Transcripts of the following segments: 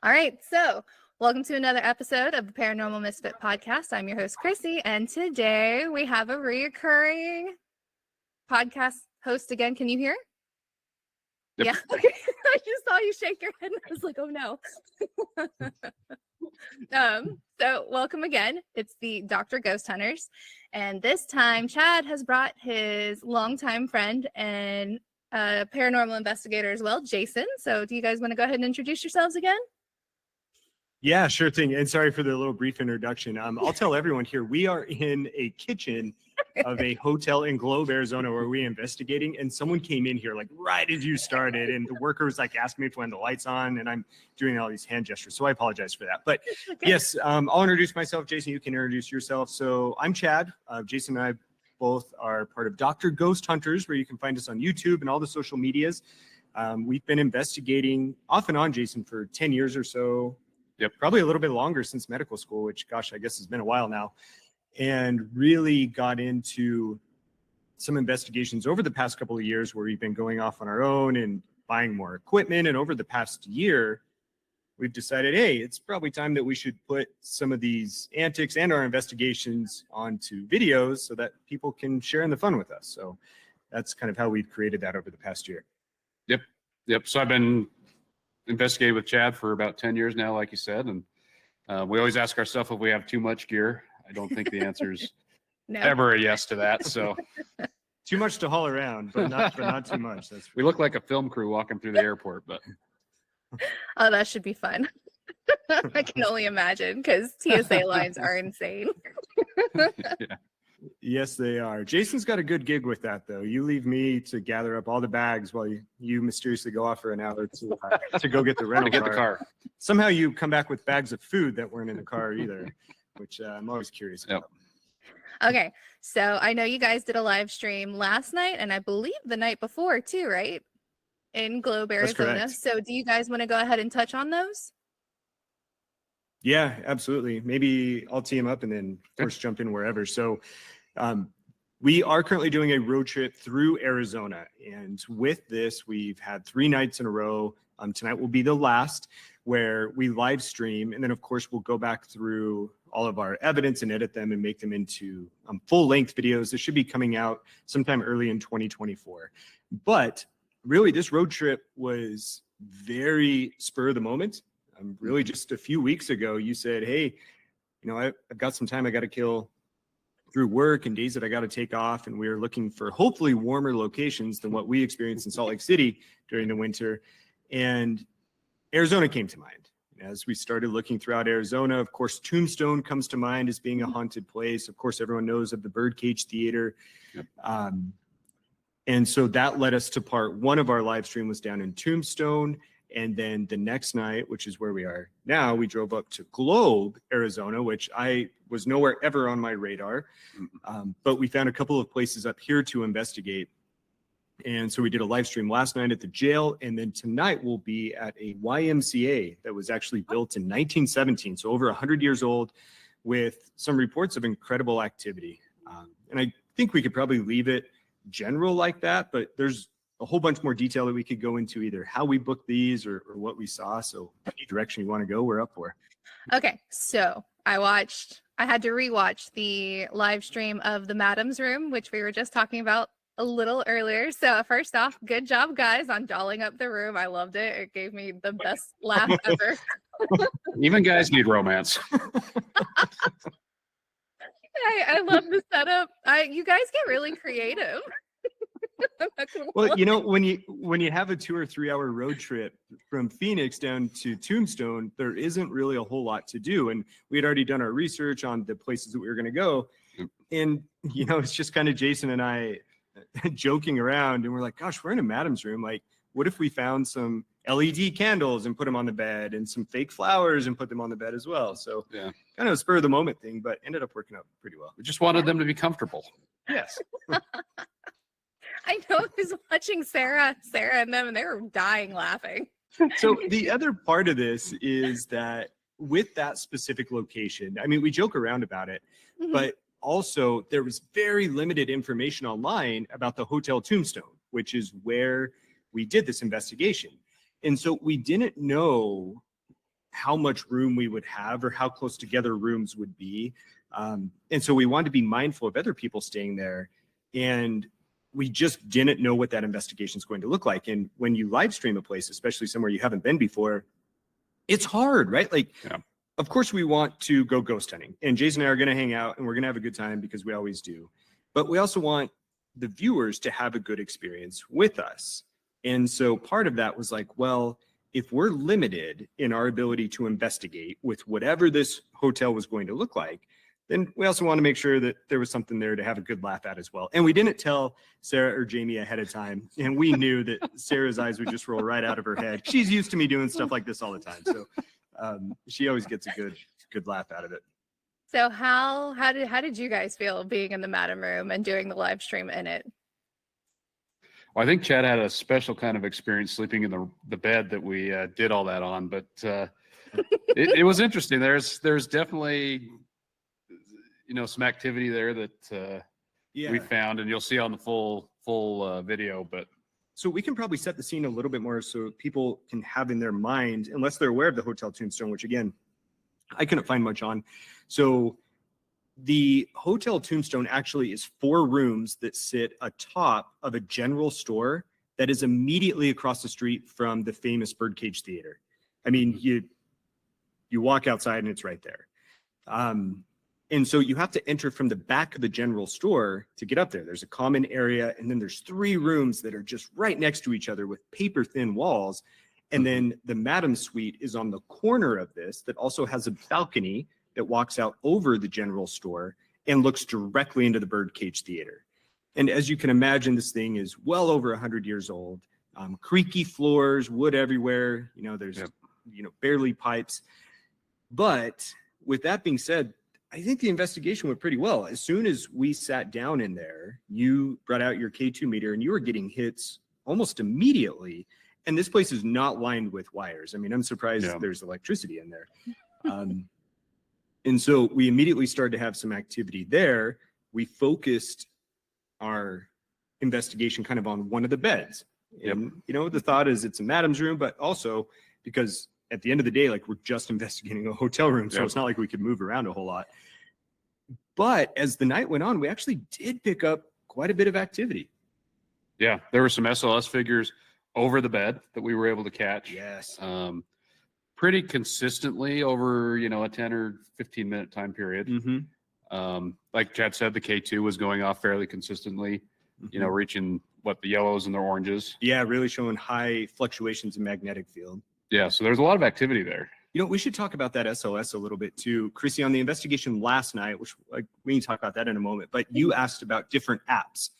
All right, so welcome to another episode of the Paranormal Misfit Podcast. I'm your host, Chrissy, and today we have a reoccurring podcast host again. Can you hear? Yep. Yeah, okay. I just saw you shake your head, and I was like, oh no. So welcome again. It's the Dr. Ghost Hunters, and this time Chad has brought his longtime friend and paranormal investigator as well, Jason. So do you guys want to go ahead and introduce yourselves again? Yeah, sure thing. And sorry for the little brief introduction. I'll tell everyone here, we are in a kitchen of a hotel in Globe, Arizona, where we're investigating. And someone came in here like right as you started. And the worker was like asking me when the light's on. And I'm doing all these hand gestures. So I apologize for that. But yes, I'll introduce myself. Jason, you can introduce yourself. So I'm Chad. Jason and I both are part of Dr. Ghost Hunters, where you can find us on YouTube and all the social medias. We've been investigating off and on, Jason, for 10 years or so. Yep. Probably a little bit longer since medical school, which, gosh, I guess has been a while now, and really got into some investigations over the past couple of years where we've been going off on our own and buying more equipment. And over the past year, we've decided, hey, it's probably time that we should put some of these antics and our investigations onto videos so that people can share in the fun with us. So that's kind of how we've created that over the past year. Yep. So I've been investigating with Chad for about 10 years now, like you said. And we always ask ourselves if we have too much gear. I don't think the answer is ever a yes to that. So too much to haul around, but not too much. We look like a film crew walking through the airport, but. Oh, that should be fun. I can only imagine because TSA lines are insane. Yeah. Yes, they are. Jason's got a good gig with that, though. You leave me to gather up all the bags while you mysteriously go off for an hour to go get the rental car. Somehow you come back with bags of food that weren't in the car either, which I'm always curious about. Okay, so I know you guys did a live stream last night, and I believe the night before too, right? In Globe, Arizona. So do you guys want to go ahead and touch on those? Yeah, absolutely. Maybe I'll tee them up and then of course jump in wherever. So we are currently doing a road trip through Arizona. And with this, we've had 3 nights in a row. Tonight will be the last, where we live stream. And then of course, we'll go back through all of our evidence and edit them and make them into full length videos. This should be coming out sometime early in 2024. But really, this road trip was very spur of the moment. Really just a few weeks ago, you said, hey, I've got some time I got to kill through work and days that I got to take off. And we are looking for hopefully warmer locations than what we experienced in Salt Lake City during the winter. And Arizona came to mind. As we started looking throughout Arizona, of course, Tombstone comes to mind as being a haunted place. Of course, everyone knows of the Birdcage Theater. Yep. And so that led us to part 1 of our live stream was down in Tombstone. And then the next night, which is where we are now, we drove up to Globe, Arizona, which I was nowhere ever on my radar. But we found a couple of places up here to investigate. And so we did a live stream last night at the jail. And then tonight we'll be at a YMCA that was actually built in 1917. So over 100 years old, with some reports of incredible activity. And I think we could probably leave it general like that, but there's a whole bunch more detail that we could go into, either how we booked these or what we saw. So any direction you want to go, we're up for. Okay, so I had to rewatch the live stream of the Madam's Room, which we were just talking about a little earlier. So first off, good job, guys, on dolling up the room. I loved it. It gave me the best laugh ever. Even guys need romance. I love the setup. You guys get really creative. Well, when you have a 2 or 3 hour road trip from Phoenix down to Tombstone, there isn't really a whole lot to do. And we had already done our research on the places that we were going to go. And, it's just kind of Jason and I joking around. And we're like, gosh, we're in a Madam's Room. Like, what if we found some LED candles and put them on the bed and some fake flowers and put them on the bed as well? So yeah, kind of a spur of the moment thing, but ended up working out pretty well. We just wanted them to be comfortable. Yes. I know I was watching Sarah and them, and they were dying laughing. So the other part of this is that with that specific location, I mean, we joke around about it, but also there was very limited information online about the Hotel Tombstone, which is where we did this investigation. And so we didn't know how much room we would have or how close together rooms would be. And so we wanted to be mindful of other people staying there. And we just didn't know what that investigation is going to look like. And when you live stream a place, especially somewhere you haven't been before, it's hard, right? Like, of course we want to go ghost hunting, and Jason and I are going to hang out and we're going to have a good time because we always do. But we also want the viewers to have a good experience with us. And so part of that was like, well, if we're limited in our ability to investigate with whatever this hotel was going to look like, then we also want to make sure that there was something there to have a good laugh at as well. And we didn't tell Sarah or Jamie ahead of time. And we knew that Sarah's eyes would just roll right out of her head. She's used to me doing stuff like this all the time. So she always gets a good laugh out of it. So how did you guys feel being in the Madam Room and doing the live stream in it? Well, I think Chad had a special kind of experience sleeping in the bed that we did all that on, but it was interesting. There's definitely, some activity there that we found, and you'll see on the full video. But so we can probably set the scene a little bit more so people can have in their mind, unless they're aware of the Hotel Tombstone, which again, I couldn't find much on. So the Hotel Tombstone actually is 4 rooms that sit atop of a general store that is immediately across the street from the famous Birdcage Theater. I mean, you walk outside and it's right there. And so you have to enter from the back of the general store to get up there. There's a common area, and then there's 3 rooms that are just right next to each other with paper thin walls. And then the Madam Suite is on the corner of this that also has a balcony that walks out over the general store and looks directly into the Birdcage Theater. And as you can imagine, this thing is well over 100 years old. Creaky floors, wood everywhere. There's barely pipes. But with that being said, I think the investigation went pretty well. As soon as we sat down in there, you brought out your K2 meter and you were getting hits almost immediately. And this place is not lined with wires. I mean, I'm surprised there's electricity in there. And so we immediately started to have some activity there. We focused our investigation kind of on one of the beds. And, the thought is it's a Madam's room, but also because at the end of the day, like, we're just investigating a hotel room. So it's not like we could move around a whole lot. But as the night went on, we actually did pick up quite a bit of activity. Yeah, there were some SLS figures over the bed that we were able to catch. Yes. Pretty consistently over, a 10 or 15 minute time period. Like Chad said, the K2 was going off fairly consistently, reaching the yellows and the oranges. Yeah, really showing high fluctuations in magnetic field. Yeah, so there's a lot of activity there. We should talk about that SLS a little bit too. Chrissy, on the investigation last night, which we can talk about that in a moment, but you asked about different apps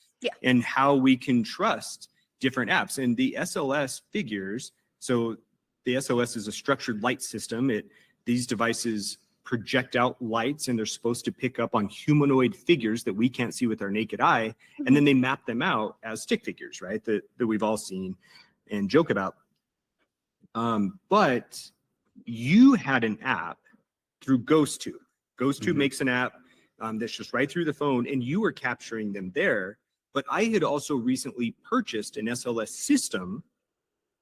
and how we can trust different apps. And the SLS Figures, so the SLS is a structured light system. These devices project out lights, and they're supposed to pick up on humanoid figures that we can't see with our naked eye. And then they map them out as stick figures, right? That we've all seen and joke about. But you had an app through GhostTube. GhostTube makes an app that's just right through the phone, and you were capturing them there. But I had also recently purchased an SLS system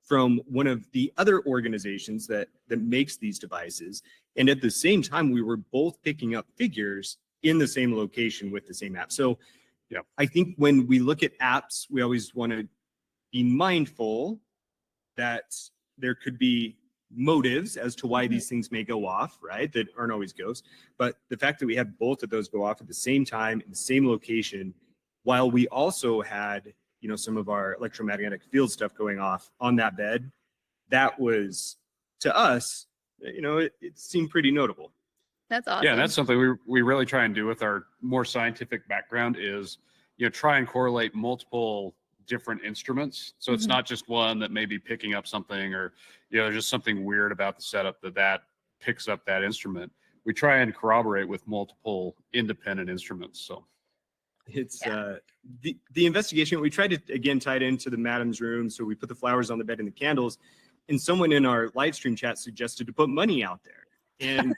from one of the other organizations that makes these devices. And at the same time, we were both picking up figures in the same location with the same app. So I think when we look at apps, we always want to be mindful that there could be motives as to why these things may go off, right? That aren't always ghosts. But the fact that we had both of those go off at the same time in the same location, while we also had, some of our electromagnetic field stuff going off on that bed, that was, to us, it seemed pretty notable. That's awesome. Yeah, that's something we really try and do with our more scientific background is, try and correlate multiple different instruments. So it's not just one that may be picking up something, or, there's just something weird about the setup that picks up that instrument. We try and corroborate with multiple independent instruments. So it's the investigation. We tried to, again, tie it into the Madam's room. So we put the flowers on the bed and the candles, and someone in our live stream chat suggested to put money out there. And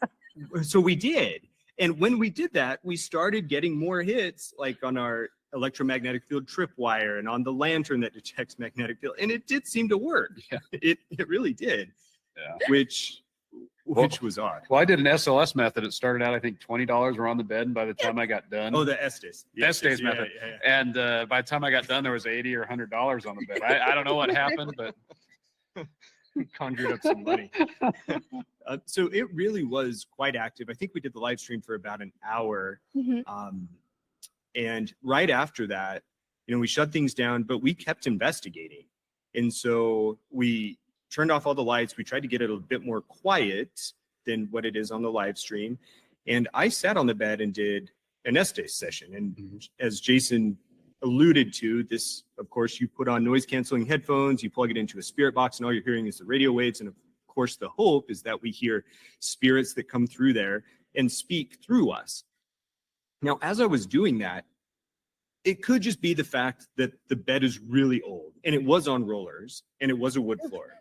so we did. And when we did that, we started getting more hits, like on our electromagnetic field tripwire and on the lantern that detects magnetic field. And it did seem to work. Yeah. It really did. Yeah. Which which was odd. Well, I did an SLS method. It started out, I think, $20 were on the bed. And by the time I got done, Oh, the S.Days. S.Days method. And by the time I got done, there was $80 or $100 on the bed. I don't know what happened, but conjured up some money. So it really was quite active. I think we did the live stream for about an hour. And right after that, we shut things down, but we kept investigating. And so we turned off all the lights. We tried to get it a bit more quiet than what it is on the live stream. And I sat on the bed and did an S.Days session. And as Jason alluded to, this, of course, you put on noise canceling headphones, you plug it into a spirit box, and all you're hearing is the radio waves. And of course, the hope is that we hear spirits that come through there and speak through us. Now, as I was doing that, it could just be the fact that the bed is really old and it was on rollers and it was a wood floor.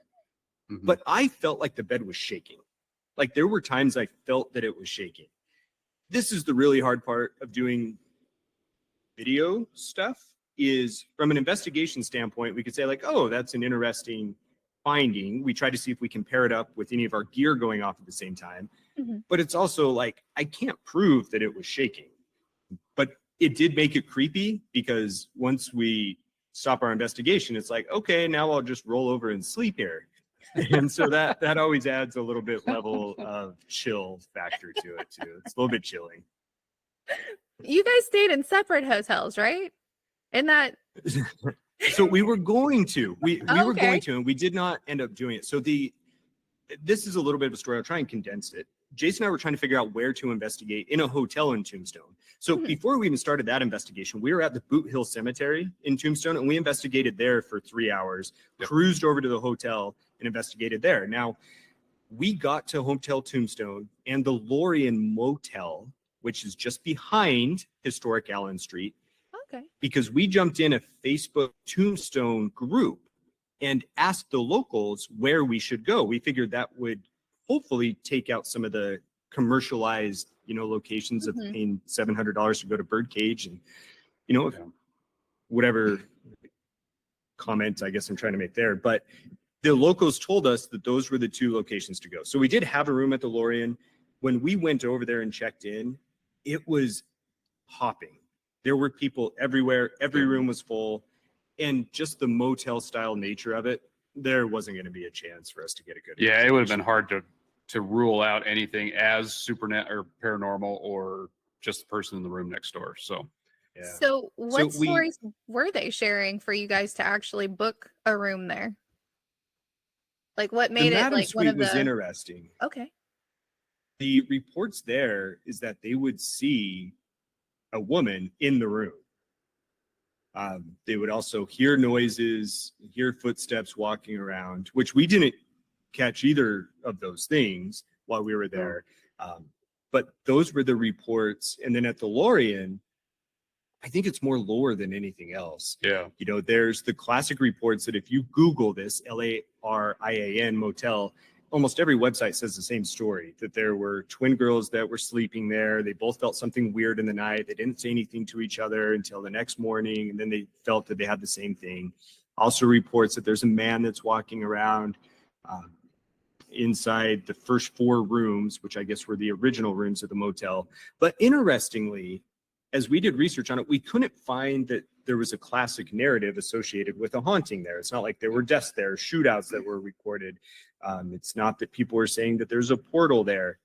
But I felt like the bed was shaking. Like there were times I felt that it was shaking. This is the really hard part of doing video stuff, is from an investigation standpoint, we could say like, oh, that's an interesting finding. We try to see if we can pair it up with any of our gear going off at the same time. But it's also like, I can't prove that it was shaking. But it did make it creepy, because once we stop our investigation, it's like, okay, now I'll just roll over and sleep here. And so that always adds a little bit level of chill factor to it too. It's a little bit chilling. You guys stayed in separate hotels, right? In that. So we were going to, we were Okay. going to, and we did not end up doing it. So this is a little bit of a story. I'll try and condense it. Jason and I were trying to figure out where to investigate in a hotel in Tombstone. So before we even started that investigation, we were at the Boot Hill Cemetery in Tombstone, and we investigated there for 3 hours, cruised over to the hotel and investigated there. Now, we got to Hotel Tombstone and the Lorian Motel, which is just behind historic Allen Street, Okay. because we jumped in a Facebook Tombstone group and asked the locals where we should go. We figured that would hopefully take out some of the commercialized, locations of paying $700 to go to Birdcage and, whatever comment I guess I'm trying to make there. But the locals told us that those were the two locations to go. So we did have a room at the Lorian. When we went over there and checked in, it was hopping. There were people everywhere. Every room was full. And just the motel style nature of it, there wasn't going to be a chance for us to get a good. Yeah, it would have been hard to rule out anything as supernet or paranormal or just the person in the room next door. So, Yeah. So what stories were they sharing for you guys to actually book a room there? Like what made it like one of the... was interesting. Okay. The reports there is that they would see a woman in the room. They would also hear noises, hear footsteps walking around, which we didn't catch either of those things while we were there. But those were the reports. And then at the Lorian, I think it's more lore than anything else. yeah. There's the classic reports that if you Google this, Larian Motel, almost every website says the same story, that there were twin girls that were sleeping there. They both felt something weird in the night. They didn't say anything to each other until the next morning. And then they felt that they had the same thing. Also reports that there's a man that's walking around inside the first 4 rooms, which I guess were the original rooms of the motel. But interestingly, as we did research on it, we couldn't find that there was a classic narrative associated with a haunting there. It's not like there were deaths there, shootouts that were recorded. It's not that people were saying that there's a portal there.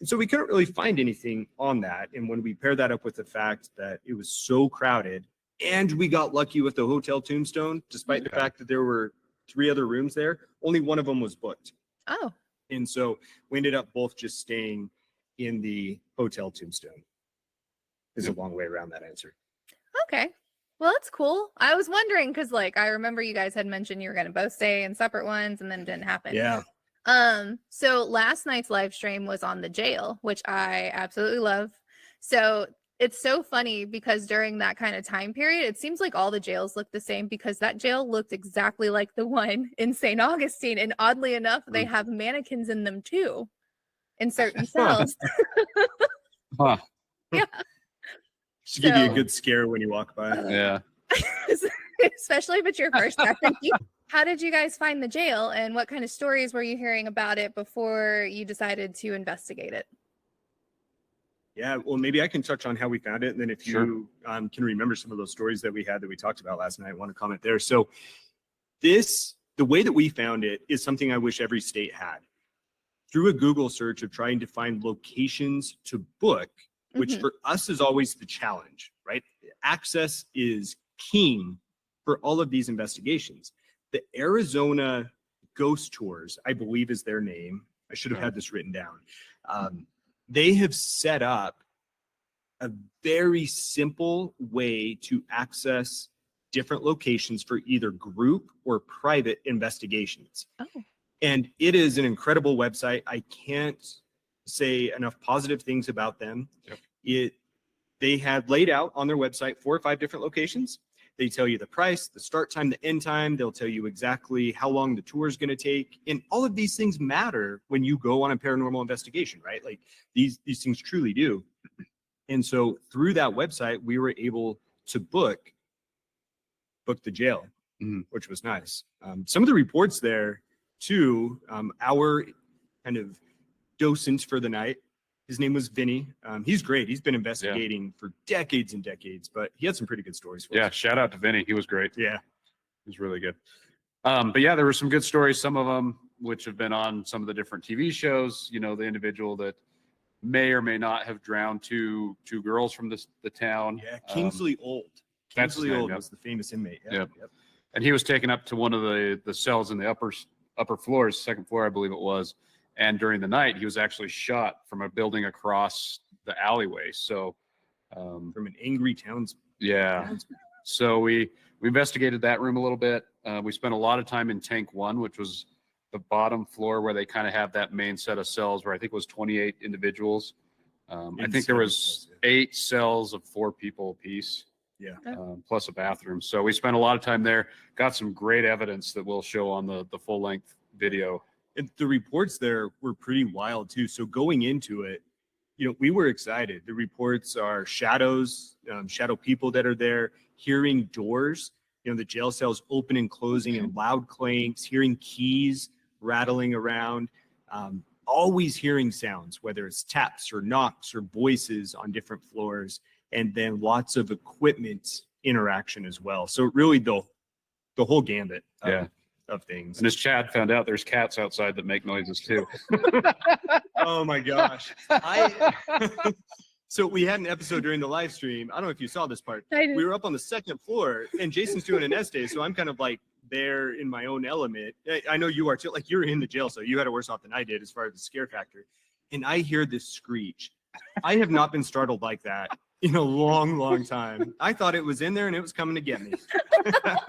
And so we couldn't really find anything on that. And when we pair that up with the fact that it was so crowded, and we got lucky with the Hotel Tombstone, despite the fact that there were 3 other rooms there, only one of them was booked. Oh. And so we ended up both just staying in the Hotel Tombstone. Is a long way around that answer. Okay. Well, that's cool. I was wondering because, I remember you guys had mentioned you were going to both stay in separate ones, and then it didn't happen. Yeah. So last night's live stream was on the jail, which I absolutely love. So it's so funny because during that kind of time period, it seems like all the jails look the same because that jail looked exactly like the one in St. Augustine, and oddly enough, they have mannequins in them too, in certain cells. Huh. Yeah. Should give you a good scare when you walk by. Yeah. Especially if it's your first time. How did you guys find the jail, and what kind of stories were you hearing about it before you decided to investigate it? Yeah, well, maybe I can touch on how we found it, and then if Sure. you can remember some of those stories that we had that we talked about last night, I want to comment there. So the way that we found it is something I wish every state had. Through a Google search of trying to find locations to book, which for us is always the challenge, right? Access is king for all of these investigations. The Arizona Ghost Tours, I believe is their name. I should have had this written down. They have set up a very simple way to access different locations for either group or private investigations. Oh. And it is an incredible website. I can't say enough positive things about them. Yep. They had laid out on their website 4 or 5 different locations. They tell you the price, the start time, the end time. They'll tell you exactly how long the tour is going to take. And all of these things matter when you go on a paranormal investigation, right? Like these things truly do. And so through that website, we were able to book the jail, which was nice. Some of the reports there too, our kind of docent for the night, his name was Vinny. He's great. He's been investigating for decades and decades, but he had some pretty good stories for us. Yeah, shout out to Vinny. He was great. Yeah. He was really good. But yeah, there were some good stories, some of them which have been on some of the different TV shows. You know, the individual that may or may not have drowned two girls from the town. Yeah, Kingsley Old. That's his Kingsley name, Old yep. was the famous inmate. Yep. And he was taken up to one of the cells in the upper floors, second floor, I believe it was. And during the night, he was actually shot from a building across the alleyway. So, from an angry townsman. Yeah. So we investigated that room a little bit. We spent a lot of time in tank 1, which was the bottom floor where they kind of have that main set of cells where I think it was 28 individuals. I think there was 8 cells of 4 people apiece. Yeah. Plus a bathroom. So we spent a lot of time there, got some great evidence that we'll show on the full length video. And the reports there were pretty wild too. So going into it, you know, we were excited. The reports are shadows, shadow people that are there, hearing doors, you know, the jail cells open and closing and loud clanks, hearing keys rattling around, always hearing sounds, whether it's taps or knocks or voices on different floors, and then lots of equipment interaction as well. So really the whole gambit of things. And as Chad found out, there's cats outside that make noises too. Oh my gosh. So we had an episode during the live stream. I don't know if you saw this part. We were up on the 2nd floor and Jason's doing an S.Days. So I'm kind of like there in my own element. I know you are too. Like you're in the jail, so you had it worse off than I did as far as the scare factor. And I hear this screech. I have not been startled like that in a long, long time. I thought it was in there and it was coming to get me. that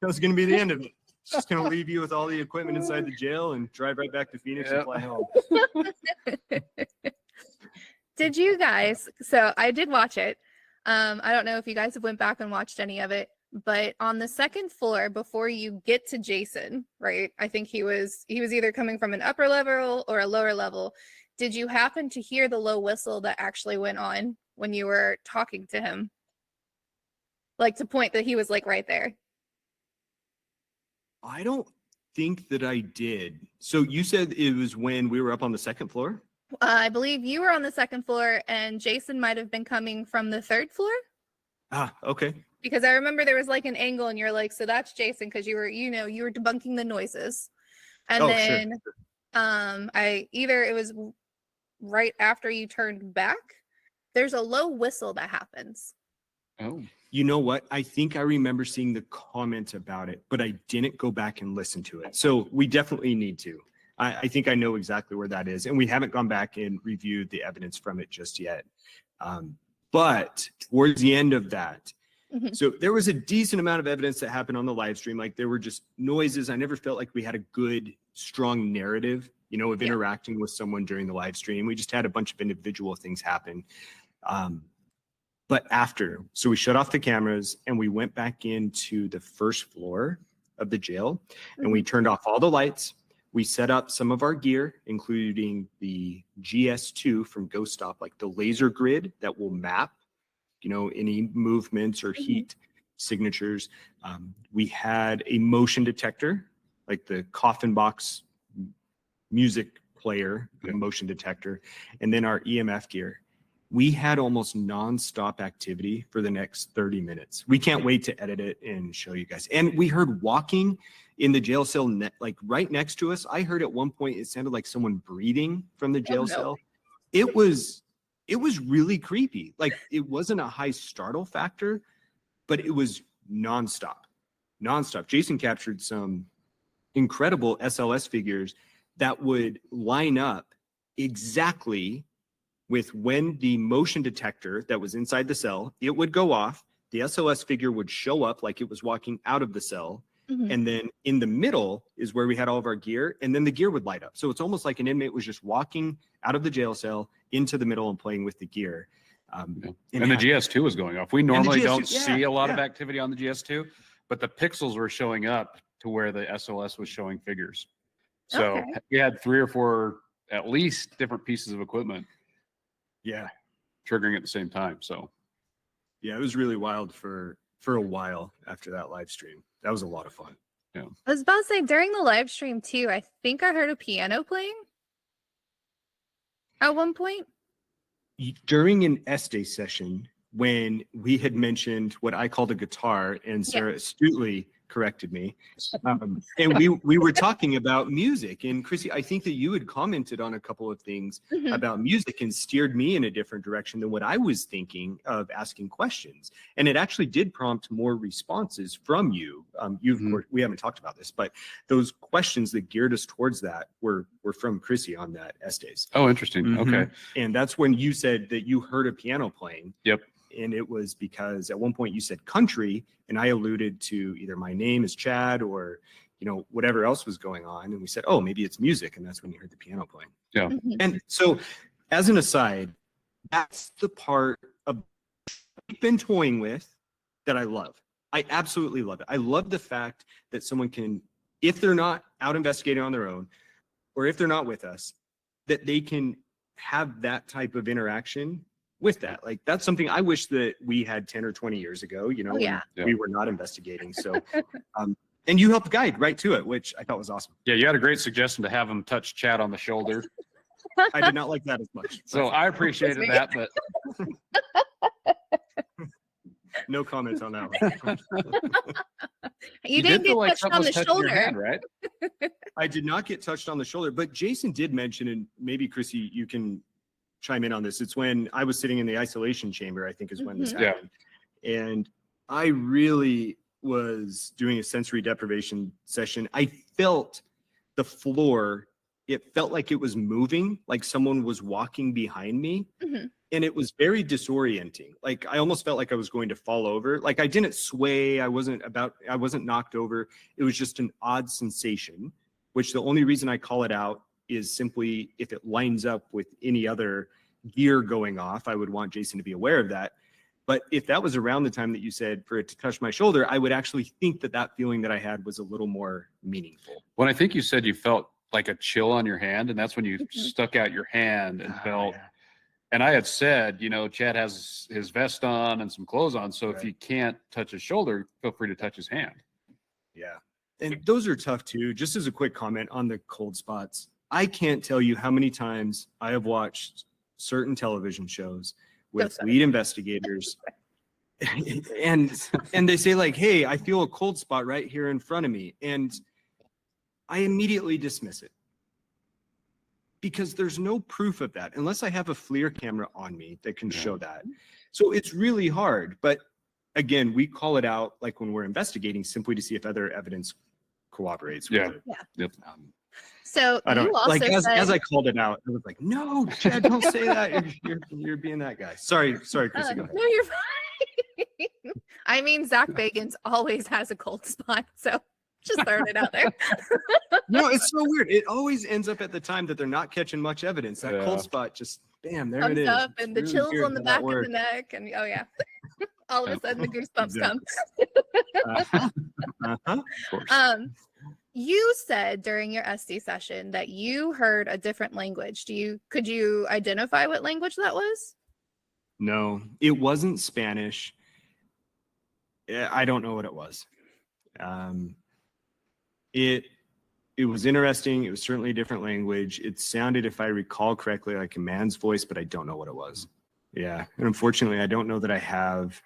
was gonna be the end of it. Just gonna leave you with all the equipment inside the jail and drive right back to Phoenix and fly home. Did you guys? So I did watch it. I don't know if you guys have went back and watched any of it, but on the 2nd floor, before you get to Jason, right? I think he was either coming from an upper level or a lower level. Did you happen to hear the low whistle that actually went on when you were talking to him? Like to point that he was like right there. I don't think that I did. So you said it was when we were up on the 2nd floor? I believe you were on the 2nd floor and Jason might have been coming from the 3rd floor. Ah, okay. Because I remember there was like an angle and you're like, so that's Jason, because you were debunking the noises. And then sure. It was right after you turned back, there's a low whistle that happens. Oh. You know what? I think I remember seeing the comment about it, but I didn't go back and listen to it. So we definitely need to. I think I know exactly where that is. And we haven't gone back and reviewed the evidence from it just yet. But towards the end of that, so there was a decent amount of evidence that happened on the live stream. Like there were just noises. I never felt like we had a good, strong narrative, you know, of interacting with someone during the live stream. We just had a bunch of individual things happen. But after, so we shut off the cameras and we went back into the 1st floor of the jail and we turned off all the lights. We set up some of our gear, including the GS2 from Ghost Stop, like the laser grid that will map, you know, any movements or heat. signatures. We had a motion detector, like the coffin box music player, the motion detector, and then our EMF gear. We had almost nonstop activity for the next 30 minutes. We can't wait to edit it and show you guys. And we heard walking in the jail cell, like right next to us. I heard at one point, it sounded like someone breathing from the jail cell. It was really creepy. Like, it wasn't a high startle factor, but it was nonstop. Jason captured some incredible SLS figures that would line up exactly with when the motion detector that was inside the cell, it would go off, the SLS figure would show up like it was walking out of the cell, and then in the middle is where we had all of our gear, and then the gear would light up. So it's almost like an inmate was just walking out of the jail cell into the middle and playing with the gear. And the GS2 was going off. We normally don't see a lot of activity on the GS2, but the pixels were showing up to where the SLS was showing figures. So we had 3 or 4 at least different pieces of equipment triggering at the same time. So it was really wild for a while after that live stream. That was a lot of fun. I was about to say, during the live stream too, I think I heard a piano playing at one point. During an S.Days session, when we had mentioned what I called a guitar, and Sarah astutely corrected me, and we were talking about music, and Chrissy, I think that you had commented on a couple of things about music and steered me in a different direction than what I was thinking of asking questions, and it actually did prompt more responses from you. Of course, we haven't talked about this, but those questions that geared us towards that were from Chrissy on that S.Days. Oh, interesting. Okay. And that's when you said that you heard a piano playing. Yep. And it was because at one point you said country, and I alluded to either my name is Chad or, whatever else was going on. And we said, oh, maybe it's music. And that's when you heard the piano playing. Yeah. And so, as an aside, that's the part of I've been toying with that I love. I absolutely love it. I love the fact that someone can, if they're not out investigating on their own, or if they're not with us, that they can have that type of interaction with that. Like, that's something I wish that we had 10 or 20 years ago, when we were not investigating. So, and you helped guide right to it, which I thought was awesome. Yeah, you had a great suggestion to have him touch Chad on the shoulder. I did not like that as much. So I appreciated that, but no comments on that one. You didn't get touched on the shoulder, hand, right? I did not get touched on the shoulder, but Jason did mention, and maybe Chrissy, you can chime in on this. It's when I was sitting in the isolation chamber, I think is when this happened. And I really was doing a sensory deprivation session. I felt the floor, it felt like it was moving, like someone was walking behind me. And it was very disorienting. Like, I almost felt like I was going to fall over. Like, I didn't sway. I wasn't knocked over. It was just an odd sensation, which the only reason I call it out is simply if it lines up with any other gear going off, I would want Jason to be aware of that. But if that was around the time that you said for it to touch my shoulder, I would actually think that feeling that I had was a little more meaningful. When I think you said you felt like a chill on your hand, and that's when you stuck out your hand and felt, and I had said, Chad has his vest on and some clothes on. So if you can't touch his shoulder, feel free to touch his hand. Yeah. And those are tough too. Just as a quick comment on the cold spots, I can't tell you how many times I have watched certain television shows with lead investigators and they say like, hey, I feel a cold spot right here in front of me. And I immediately dismiss it because there's no proof of that unless I have a FLIR camera on me that can show that. So it's really hard. But again, we call it out like when we're investigating simply to see if other evidence corroborates with it. Yep. So I don't you also like said, as I called it out, I was like, no, Chad, don't say that. You're being that guy. Sorry, Chrissy. Go ahead. No, you're fine. I mean, Zach Bagans always has a cold spot, so just throwing it out there. No, it's so weird. It always ends up at the time that they're not catching much evidence. That cold spot just, bam, there Comes it is. up and the It's chills really on the weird back how of that the neck, and all of a sudden the goosebumps Exactly. come. Of course. You said during your SD session that you heard a different language. Could you identify what language that was? No, it wasn't Spanish. I don't know what it was. It was interesting. It was certainly a different language. It sounded, if I recall correctly, like a man's voice, but I don't know what it was. Yeah. And unfortunately, I don't know that I have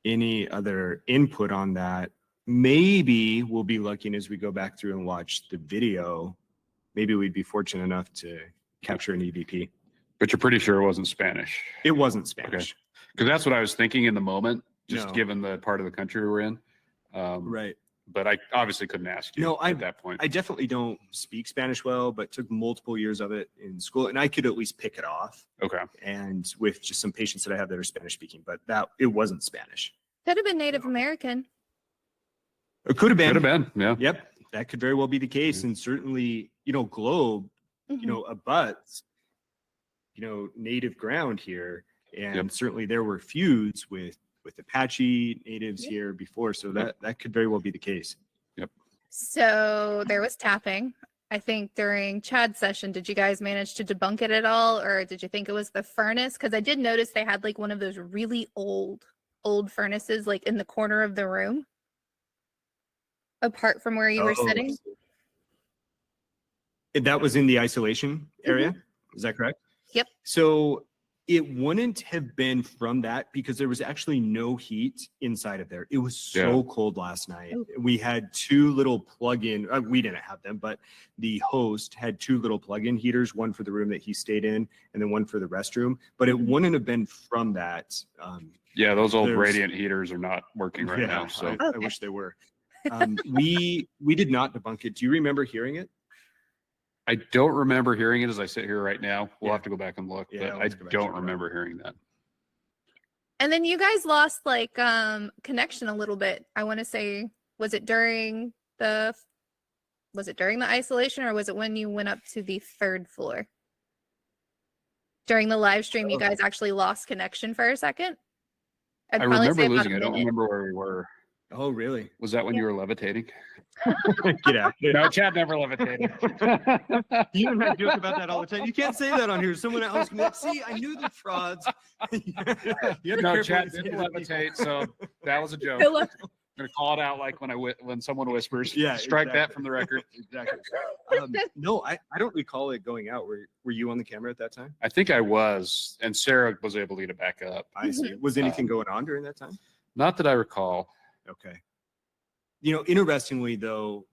any other input on that. Maybe we'll be lucky, and as we go back through and watch the video, maybe we'd be fortunate enough to capture an EVP. But you're pretty sure it wasn't Spanish. It wasn't Spanish. Because that's what I was thinking in the moment, just No. given the part of the country we're in. Right. But I obviously couldn't ask you at that point. I definitely don't speak Spanish well, but took multiple years of it in school, and I could at least pick it off. Okay. And with just some patients that I have that are Spanish speaking, but it wasn't Spanish. Could have been Native American. It could have been. Could have been, yeah. Yep. That could very well be the case. And certainly, Globe, abuts, native ground here. And certainly there were feuds with Apache natives here before. So that could very well be the case. Yep. So there was tapping. I think during Chad's session, did you guys manage to debunk it at all? Or did you think it was the furnace? Because I did notice they had like one of those really old furnaces like in the corner of the room, apart from where you were sitting. That was in the isolation area. Is that correct? Yep. So it wouldn't have been from that because there was actually no heat inside of there. It was so cold last night. We had two little plug-in, we didn't have them, but the host had two little plug-in heaters, one for the room that he stayed in and then one for the restroom. But it wouldn't have been from that. Yeah, those old radiant heaters are not working right now. So I wish they were. We did not debunk it. Do you remember hearing it? I don't remember hearing it as I sit here right now. We'll have to go back and look, but I let's go back don't and check it remember hearing that. And then you guys lost like connection a little bit. I want to say, was it during the isolation or was it when you went up to the third floor? During the live stream, you guys actually lost connection for a second? I remember losing. I don't remember where we were. Oh, really? Was that when you were levitating? Get out. No, Chad never levitated. You and I joke about that all the time. You can't say that on here. Someone else can be like, see, I knew the frauds. No, Chad didn't levitate, so that was a joke. I'm gonna call it out like when someone whispers. Yeah, strike exactly. that from the record. Exactly. No, I don't recall it going out. Were you on the camera at that time? I think I was, and Sarah was able to get it back up. I see. Was anything going on during that time? Not that I recall. Okay. Interestingly, though,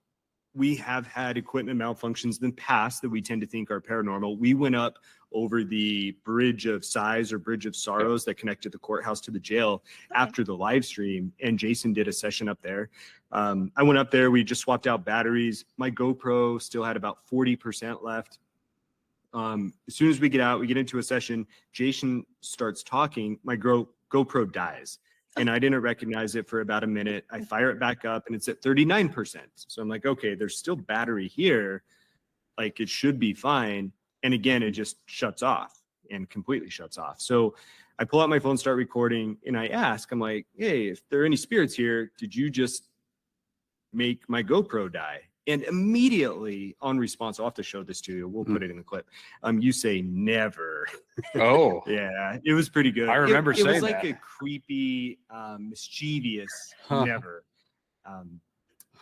we have had equipment malfunctions in the past that we tend to think are paranormal. We went up over the Bridge of Sighs or Bridge of Sorrows that connected the courthouse to the jail after the live stream, and Jason did a session up there. I went up there. We just swapped out batteries. My GoPro still had about 40% left. As soon as we get out, we get into a session, Jason starts talking. My GoPro dies. And I didn't recognize it for about a minute. I fire it back up and it's at 39%. So I'm like, okay, there's still battery here. Like it should be fine. And again, it just shuts off and completely shuts off. So I pull out my phone, start recording, and I ask, I'm like, hey, if there are any spirits here, did you just make my GoPro die? And immediately on response, I'll have to show this to you. We'll put it in the clip. You say never. Oh. Yeah, it was pretty good. I remember saying that. It was like a creepy, mischievous never.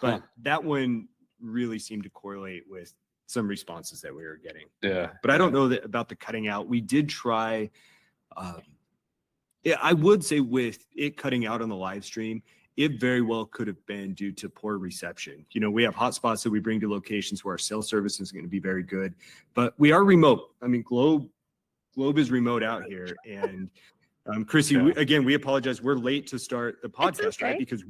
But that one really seemed to correlate with some responses that we were getting. Yeah. But I don't know that about the cutting out. We did try. I would say with it cutting out on the live stream, it very well could have been due to poor reception. We have hotspots that we bring to locations where our cell service is going to be very good, but we are remote. I mean, Globe is remote out here. And Chrissy, we apologize. We're late to start the podcast, right? Because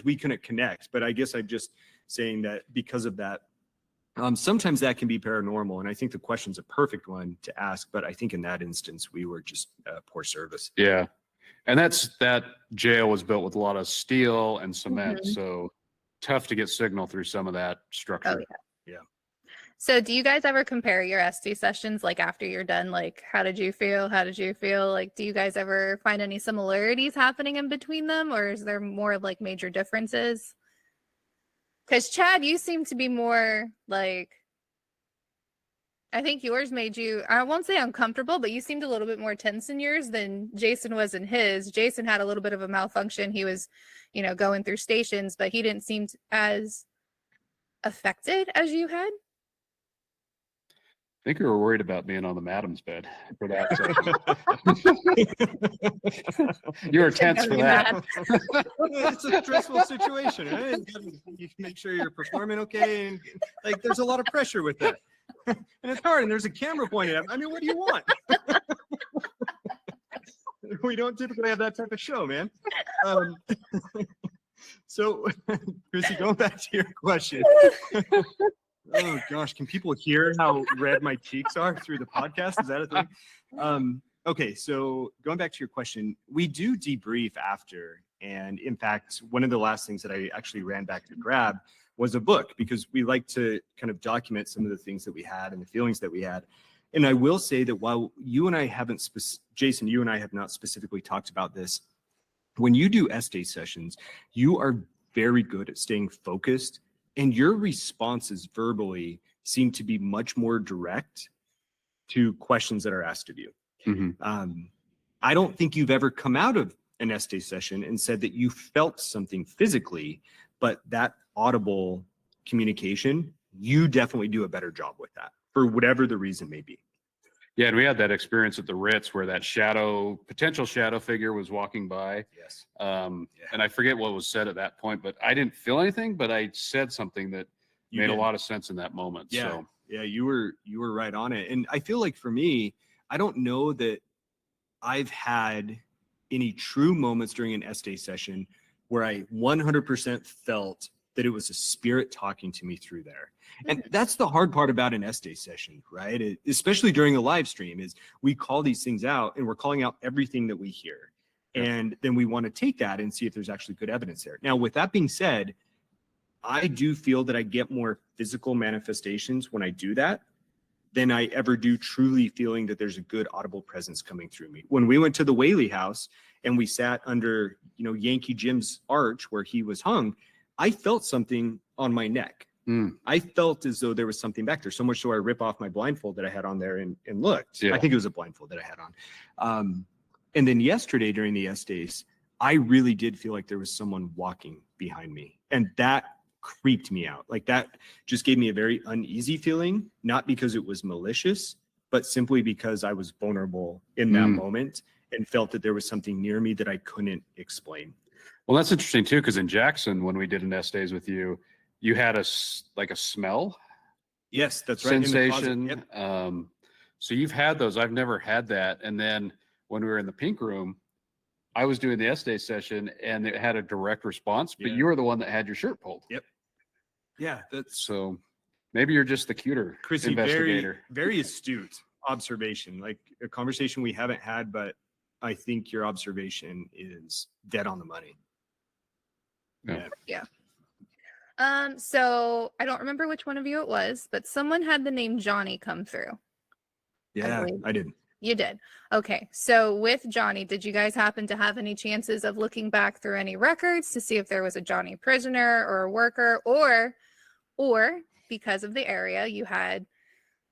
we couldn't connect. But I guess I'm just saying that because of that, sometimes that can be paranormal. And I think the question's a perfect one to ask. But I think in that instance, we were just poor service. Yeah. And that jail was built with a lot of steel and cement, so tough to get signal through some of that structure. Oh, yeah. So do you guys ever compare your SD sessions, like after you're done, like how did you feel? How did you feel? Like, do you guys ever find any similarities happening in between them, or is there more like major differences? Because Chad, you seem to be more like I think yours made you, I won't say uncomfortable, but you seemed a little bit more tense in yours than Jason was in his. Jason had a little bit of a malfunction. He was, going through stations, but he didn't seem as affected as you had. I think we were worried about being on the madam's bed for that session. You were tense for that. It's a stressful situation, right? You can make sure you're performing okay, and like there's a lot of pressure with that, and it's hard. And there's a camera pointed at. I mean, what do you want? We don't typically have that type of show, man. So, Chrissy, going back to your question. Oh gosh, can people hear how red my cheeks are through the podcast? Is that a thing? Okay, so going back to your question, we do debrief after. And in fact, one of the last things that I actually ran back to grab was a book, because we like to kind of document some of the things that we had and the feelings that we had. And I will say that while you and I haven't, Jason, you and I have not specifically talked about this, when you do S.Days sessions, you are very good at staying focused. And your responses verbally seem to be much more direct to questions that are asked of you. Mm-hmm. I don't think you've ever come out of an S.Days session and said that you felt something physically, but that audible communication, you definitely do a better job with that for whatever the reason may be. Yeah, and we had that experience at the Ritz where that potential shadow figure was walking by. Yes. And I forget what was said at that point, but I didn't feel anything, but I said something that made a lot of sense in that moment. Yeah. So Yeah, you were right on it. And I feel like for me, I don't know that I've had any true moments during an S.Days session where I 100% felt that it was a spirit talking to me through there. And that's the hard part about an S.Days session, right? Especially during a live stream, is we call these things out and we're calling out everything that we hear. Yeah. And then we want to take that and see if there's actually good evidence there. Now, with that being said, I do feel that I get more physical manifestations when I do that than I ever do truly feeling that there's a good audible presence coming through me. When we went to the Whaley house and we sat under, Yankee Jim's arch where he was hung, I felt something on my neck. I felt as though there was something back there, so much so I rip off my blindfold that I had on there and looked. Yeah. I think it was a blindfold that I had on. And then yesterday during the S.Days, I really did feel like there was someone walking behind me. And that creeped me out. Like that just gave me a very uneasy feeling, not because it was malicious, but simply because I was vulnerable in that moment and felt that there was something near me that I couldn't explain. Well, that's interesting too, because in Jackson, when we did an S.Days with you, you had a smell. Yes, that's right. Sensation. Yep. So you've had those. I've never had that. And then when we were in the pink room, I was doing the S.Days session and it had a direct response, but you were the one that had your shirt pulled. Yep. Yeah. So maybe you're just the cuter Chrissy, investigator. Very, very astute observation, like a conversation we haven't had, but I think your observation is dead on the money. Yeah. So I don't remember which one of you it was, but someone had the name Johnny come through. Yeah, I did. You did. Okay. So with Johnny, did you guys happen to have any chances of looking back through any records to see if there was a Johnny prisoner or a worker, or because of the area, you had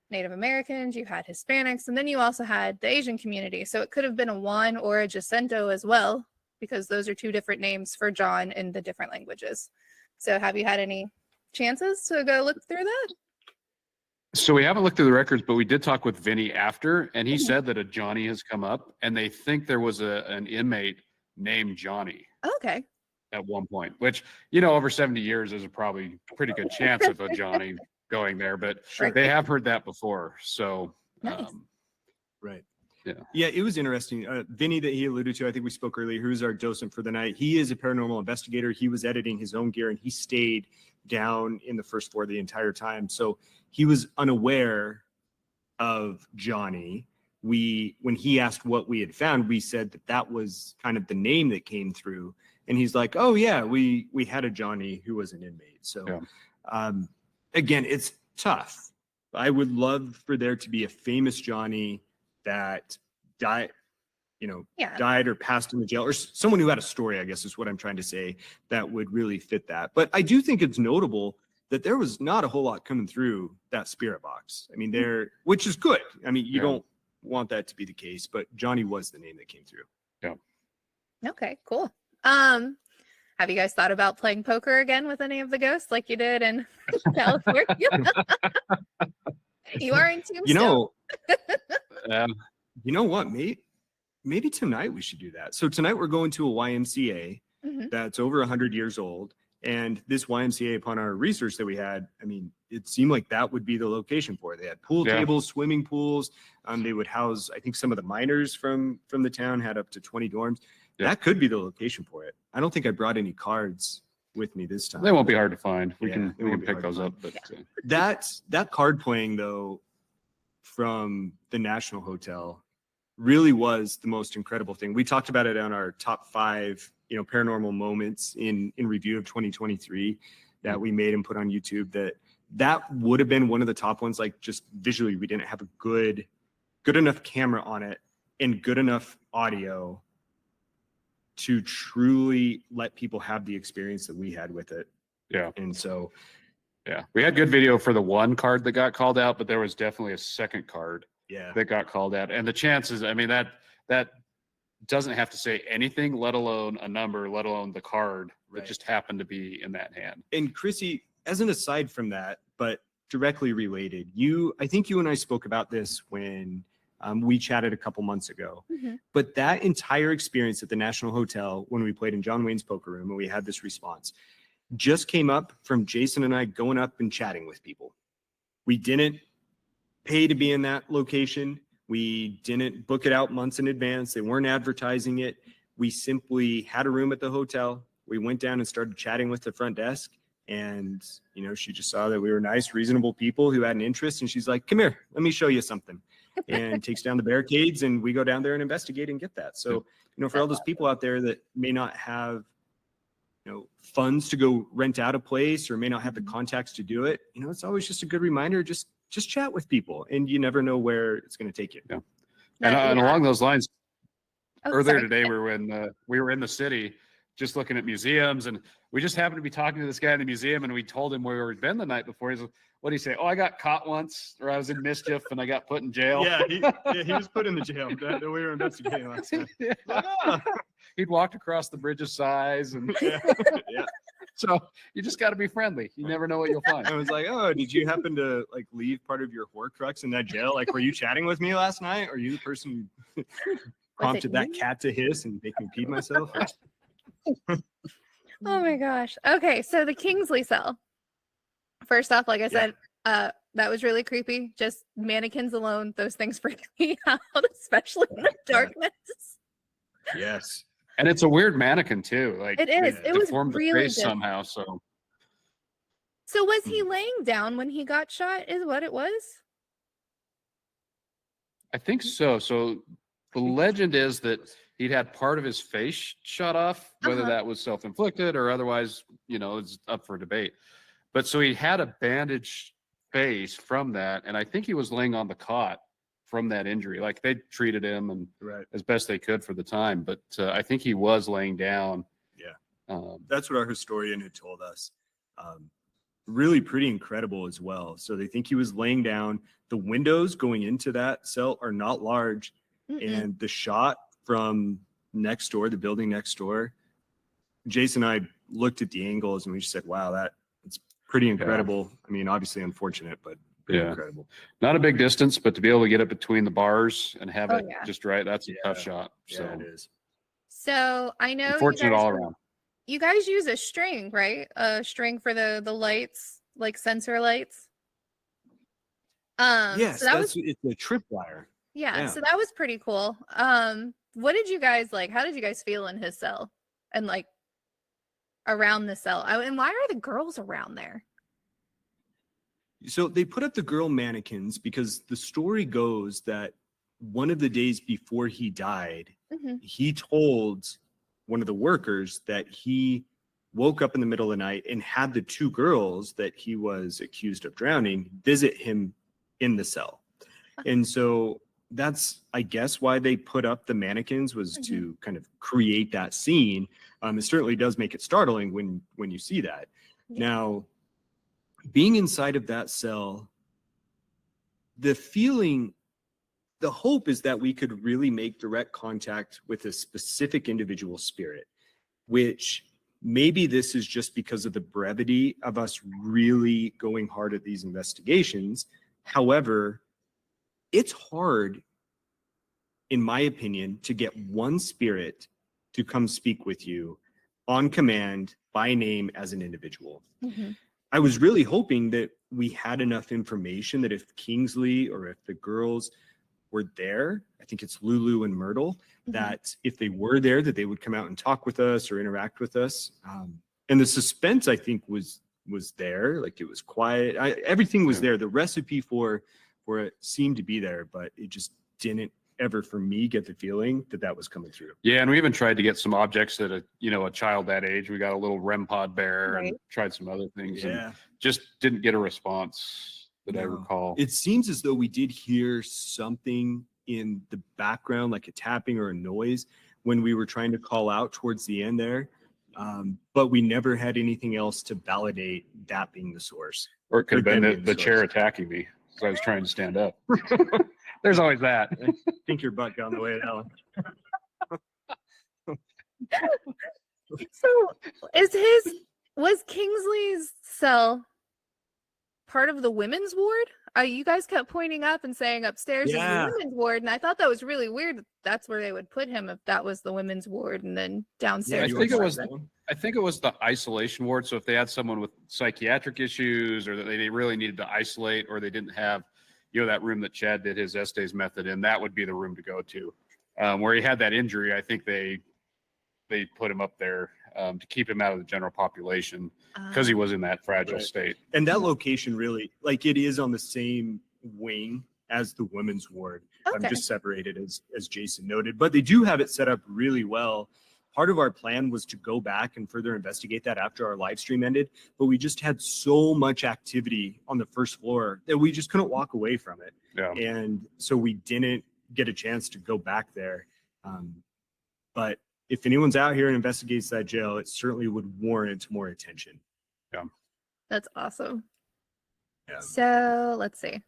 Native Americans, you had Hispanics, and then you also had the Asian community. So it could have been a Juan or a Jacinto as well, because those are two different names for John in the different languages. So have you had any chances to go look through that? So we haven't looked through the records, but we did talk with Vinny after, and he said that a Johnny has come up, and they think there was an inmate named Johnny. Okay. At one point, which, over 70 years, there's a probably pretty good chance of a Johnny going there, but they have heard that before. So, nice. Right. Yeah, it was interesting. Vinny that he alluded to, I think we spoke earlier, who's our docent for the night. He is a paranormal investigator. He was editing his own gear and he stayed down in the first floor the entire time. So he was unaware of Johnny. When he asked what we had found, we said that was kind of the name that came through. And he's like, oh yeah, we had a Johnny who was an inmate. So again, it's tough. I would love for there to be a famous Johnny that died or passed in the jail, or someone who had a story, I guess is what I'm trying to say, that would really fit that. But I do think it's notable that there was not a whole lot coming through that spirit box. I mean, which is good. I mean, you don't want that to be the case, but Johnny was the name that came through. Yeah. Okay, cool. Have you guys thought about playing poker again with any of the ghosts like you did in California? You are in Tombstone. You know what, maybe tonight we should do that. So tonight we're going to a YMCA that's over 100 years old. And this YMCA, upon our research that we had, I mean, it seemed like that would be the location for it. They had pool tables, swimming pools. They would house, I think some of the miners from the town had up to 20 dorms. Yeah. That could be the location for it. I don't think I brought any cards with me this time. They won't be hard to find. We can pick those up. But that card playing though from the National Hotel really was the most incredible thing. We talked about it on our top 5, paranormal moments in review of 2023 that we made and put on YouTube. That would have been one of the top ones. Like just visually, we didn't have a good enough camera on it and good enough audio to truly let people have the experience that we had with it. Yeah. And so, we had good video for the one card that got called out, but there was definitely a second card that got called out. And the chances, I mean, that doesn't have to say anything, let alone a number, let alone the card that just happened to be in that hand. And Chrissy, as an aside from that, but directly related, I think you and I spoke about this when we chatted a couple months ago, but that entire experience at the National Hotel when we played in John Wayne's poker room and we had this response just came up from Jason and I going up and chatting with people. We didn't pay to be in that location. We didn't book it out months in advance. They weren't advertising it. We simply had a room at the hotel. We went down and started chatting with the front desk. And, she just saw that we were nice, reasonable people who had an interest. And she's like, come here, let me show you something. And takes down the barricades and we go down there and investigate and get that. So, for all those people out there that may not have, funds to go rent out a place or may not have the contacts to do it, it's always just a good reminder, just chat with people and you never know where it's going to take you. Yeah. And along those lines, earlier today, we were in the city just looking at museums and we just happened to be talking to this guy in the museum and we told him where we'd been the night before. He's like, what do you say? Oh, I got caught once or I was in mischief and I got put in jail. Yeah, he was put in the jail that we were investigating last time. He'd walked across the bridge of sighs and so you just got to be friendly. You never know what you'll find. I was like, oh, did you happen to leave part of your Horcrux in that jail? Like, were you chatting with me last night? Are you the person who prompted that cat to hiss and make me pee myself? Oh my gosh. Okay, so the Kingsley cell. First off, like I said, that was really creepy. Just mannequins alone, those things freak me out, especially in the darkness. Yes. And it's a weird mannequin too. Like it is. It was really face somehow. So was he laying down when he got shot? Is what it was? I think so. So the legend is that he'd had part of his face shot off, whether that was self-inflicted or otherwise, it's up for debate. But so he had a bandaged face from that, and I think he was laying on the cot from that injury. Like they treated him and as best they could for the time, but I think he was laying down. Yeah, that's what our historian had told us. Really pretty incredible as well. So they think he was laying down. The windows going into that cell are not large, and the shot from next door, the building next door, Jason and I looked at the angles and we just said, wow, it's pretty incredible. I mean, obviously unfortunate, but pretty incredible. Not a big distance, but to be able to get it between the bars and have it just right, that's a tough shot. So it is. So I know unfortunate all around. You guys use a string, right? A string for the lights, like sensor lights. Yes, so it's a tripwire. Yeah, so that was pretty cool. What did you guys like? How did you guys feel in his cell and around the cell? And why are the girls around there? So they put up the girl mannequins because the story goes that one of the days before he died, he told one of the workers that he woke up in the middle of the night and had the 2 girls that he was accused of drowning visit him in the cell. And so that's, I guess, why they put up the mannequins was to kind of create that scene. It certainly does make it startling when you see that. Now, being inside of that cell, the hope is that we could really make direct contact with a specific individual spirit, which maybe this is just because of the brevity of us really going hard at these investigations. However, it's hard, in my opinion, to get one spirit to come speak with you on command by name as an individual. Mm-hmm. I was really hoping that we had enough information that if Kingsley or if the girls were there, I think it's Lulu and Myrtle, that if they were there, that they would come out and talk with us or interact with us. And the suspense, I think, was there. Like, it was quiet. Everything was there. The recipe for it seemed to be there, but it just didn't ever, for me, get the feeling that was coming through. Yeah, and we even tried to get some objects that a child that age. We got a little REM pod bear and tried some other things, and just didn't get a response that I recall. It seems as though we did hear something in the background, like a tapping or a noise, when we were trying to call out towards the end there. But we never had anything else to validate that being the source. Or it could have been the chair attacking me because I was trying to stand up. There's always that. I think your butt got in the way of that one. So was Kingsley's cell part of the women's ward? You guys kept pointing up and saying upstairs is the women's ward, and I thought that was really weird. That's where they would put him if that was the women's ward, and then downstairs. I think it was the isolation ward. So if they had someone with psychiatric issues, or that they really needed to isolate, or they didn't have, that room that Chad did his S.Days method in, that would be the room to go to. Where he had that injury, I think they put him up there to keep him out of the general population because he was in that fragile state. And that location really, like, it is on the same wing as the women's ward. Okay. Just separated, as Jason noted, but they do have it set up really well. Part of our plan was to go back and further investigate that after our live stream ended, but we just had so much activity on the first floor that we just couldn't walk away from it. Yeah. And so we didn't get a chance to go back there. But if anyone's out here and investigates that jail, it certainly would warrant more attention. Yeah. That's awesome. Yeah. So let's see.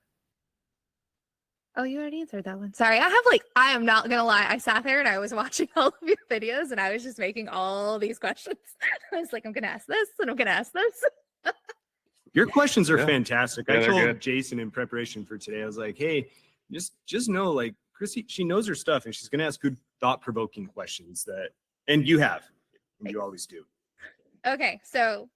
Oh, you already answered that one. Sorry. I am not going to lie. I sat there and I was watching all of your videos and I was just making all these questions. I was like, I'm going to ask this and I'm going to ask this. Your questions are fantastic. Yeah, I told good. Jason in preparation for today, I was like, hey, just know, like, Chrissy, she knows her stuff and she's going to ask good thought-provoking questions and you have, and you always do. Okay. So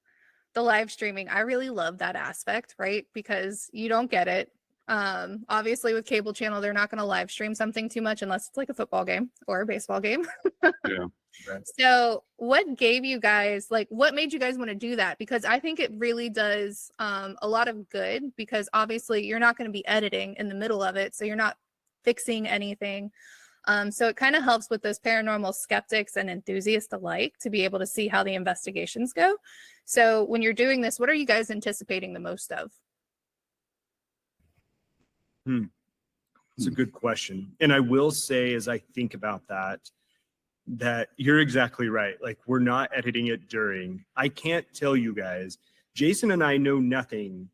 the live streaming, I really love that aspect, right? Because you don't get it. Obviously with cable channel, they're not going to live stream something too much unless it's like a football game or a baseball game. Yeah. So what gave you guys, what made you guys want to do that? Because I think it really does a lot of good, because obviously you're not going to be editing in the middle of it. So you're not fixing anything. So it kind of helps with those paranormal skeptics and enthusiasts alike to be able to see how the investigations go. So when you're doing this, what are you guys anticipating the most of? It's a good question. And I will say, as I think about that you're exactly right. Like, we're not editing it during. I can't tell you guys, Jason and I know nothing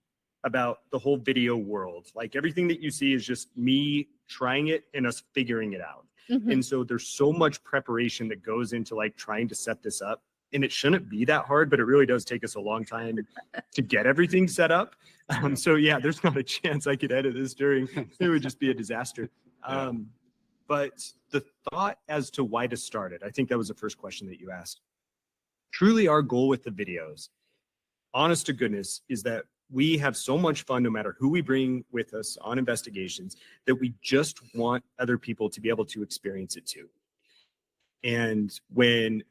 about the whole video world. Like, everything that you see is just me trying it and us figuring it out. Mm-hmm. And so there's so much preparation that goes into trying to set this up. And it shouldn't be that hard, but it really does take us a long time to get everything set up. So yeah, there's not a chance I could edit this during. It would just be a disaster. But the thought as to why to start it, I think that was the first question that you asked. Truly, our goal with the videos, honest to goodness, is that we have so much fun no matter who we bring with us on investigations, that we just want other people to be able to experience it too. And when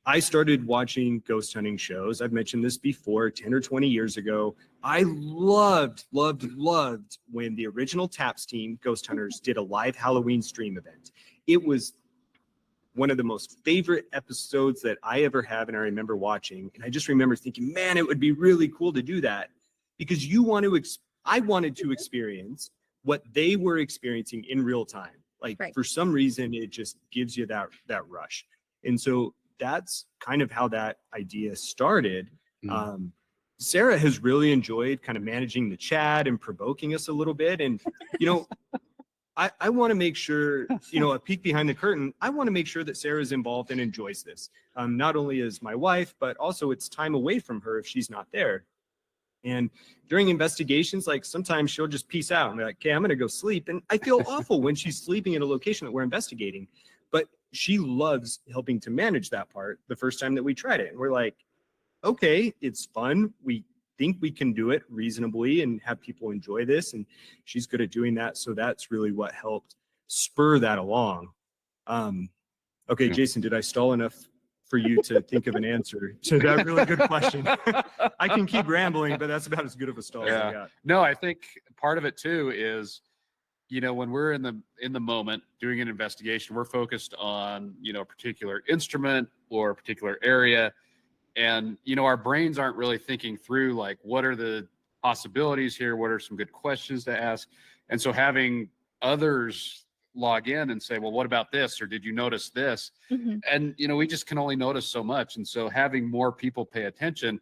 I started watching ghost hunting shows, I've mentioned this before, 10 or 20 years ago, I loved when the original TAPS team, Ghost Hunters, did a live Halloween stream event. It was one of the most favorite episodes that I ever have, and I remember watching. And I just remember thinking, man, it would be really cool to do that, because I wanted to experience what they were experiencing in real time. For some reason, it just gives you that rush. And so that's kind of how that idea started. Sarah has really enjoyed kind of managing the chat and provoking us a little bit. And, you know, I want to make sure, you know, a peek behind the curtain, I want to make sure that Sarah's involved and enjoys this. Not only as my wife, but also it's time away from her if she's not there. And during investigations, like sometimes she'll just peace out and be like, okay, I'm going to go sleep. And I feel awful when she's sleeping in a location that we're investigating, but she loves helping to manage that part the first time that we tried it. And we're like, okay, it's fun. We think we can do it reasonably and have people enjoy this. And she's good at doing that. So that's really what helped spur that along. Okay, Jason, did I stall enough for you to think of an answer to that really good question? I can keep rambling, but that's about as good of a stall as I got. No, I think part of it too is, you know, when we're in the moment doing an investigation, we're focused on, you know, a particular instrument or a particular area. And, you know, our brains aren't really thinking through, like, what are the possibilities here? What are some good questions to ask? And so having others log in and say, well, what about this? Or did you notice this? Mm-hmm. And, you know, we just can only notice so much. And so having more people pay attention,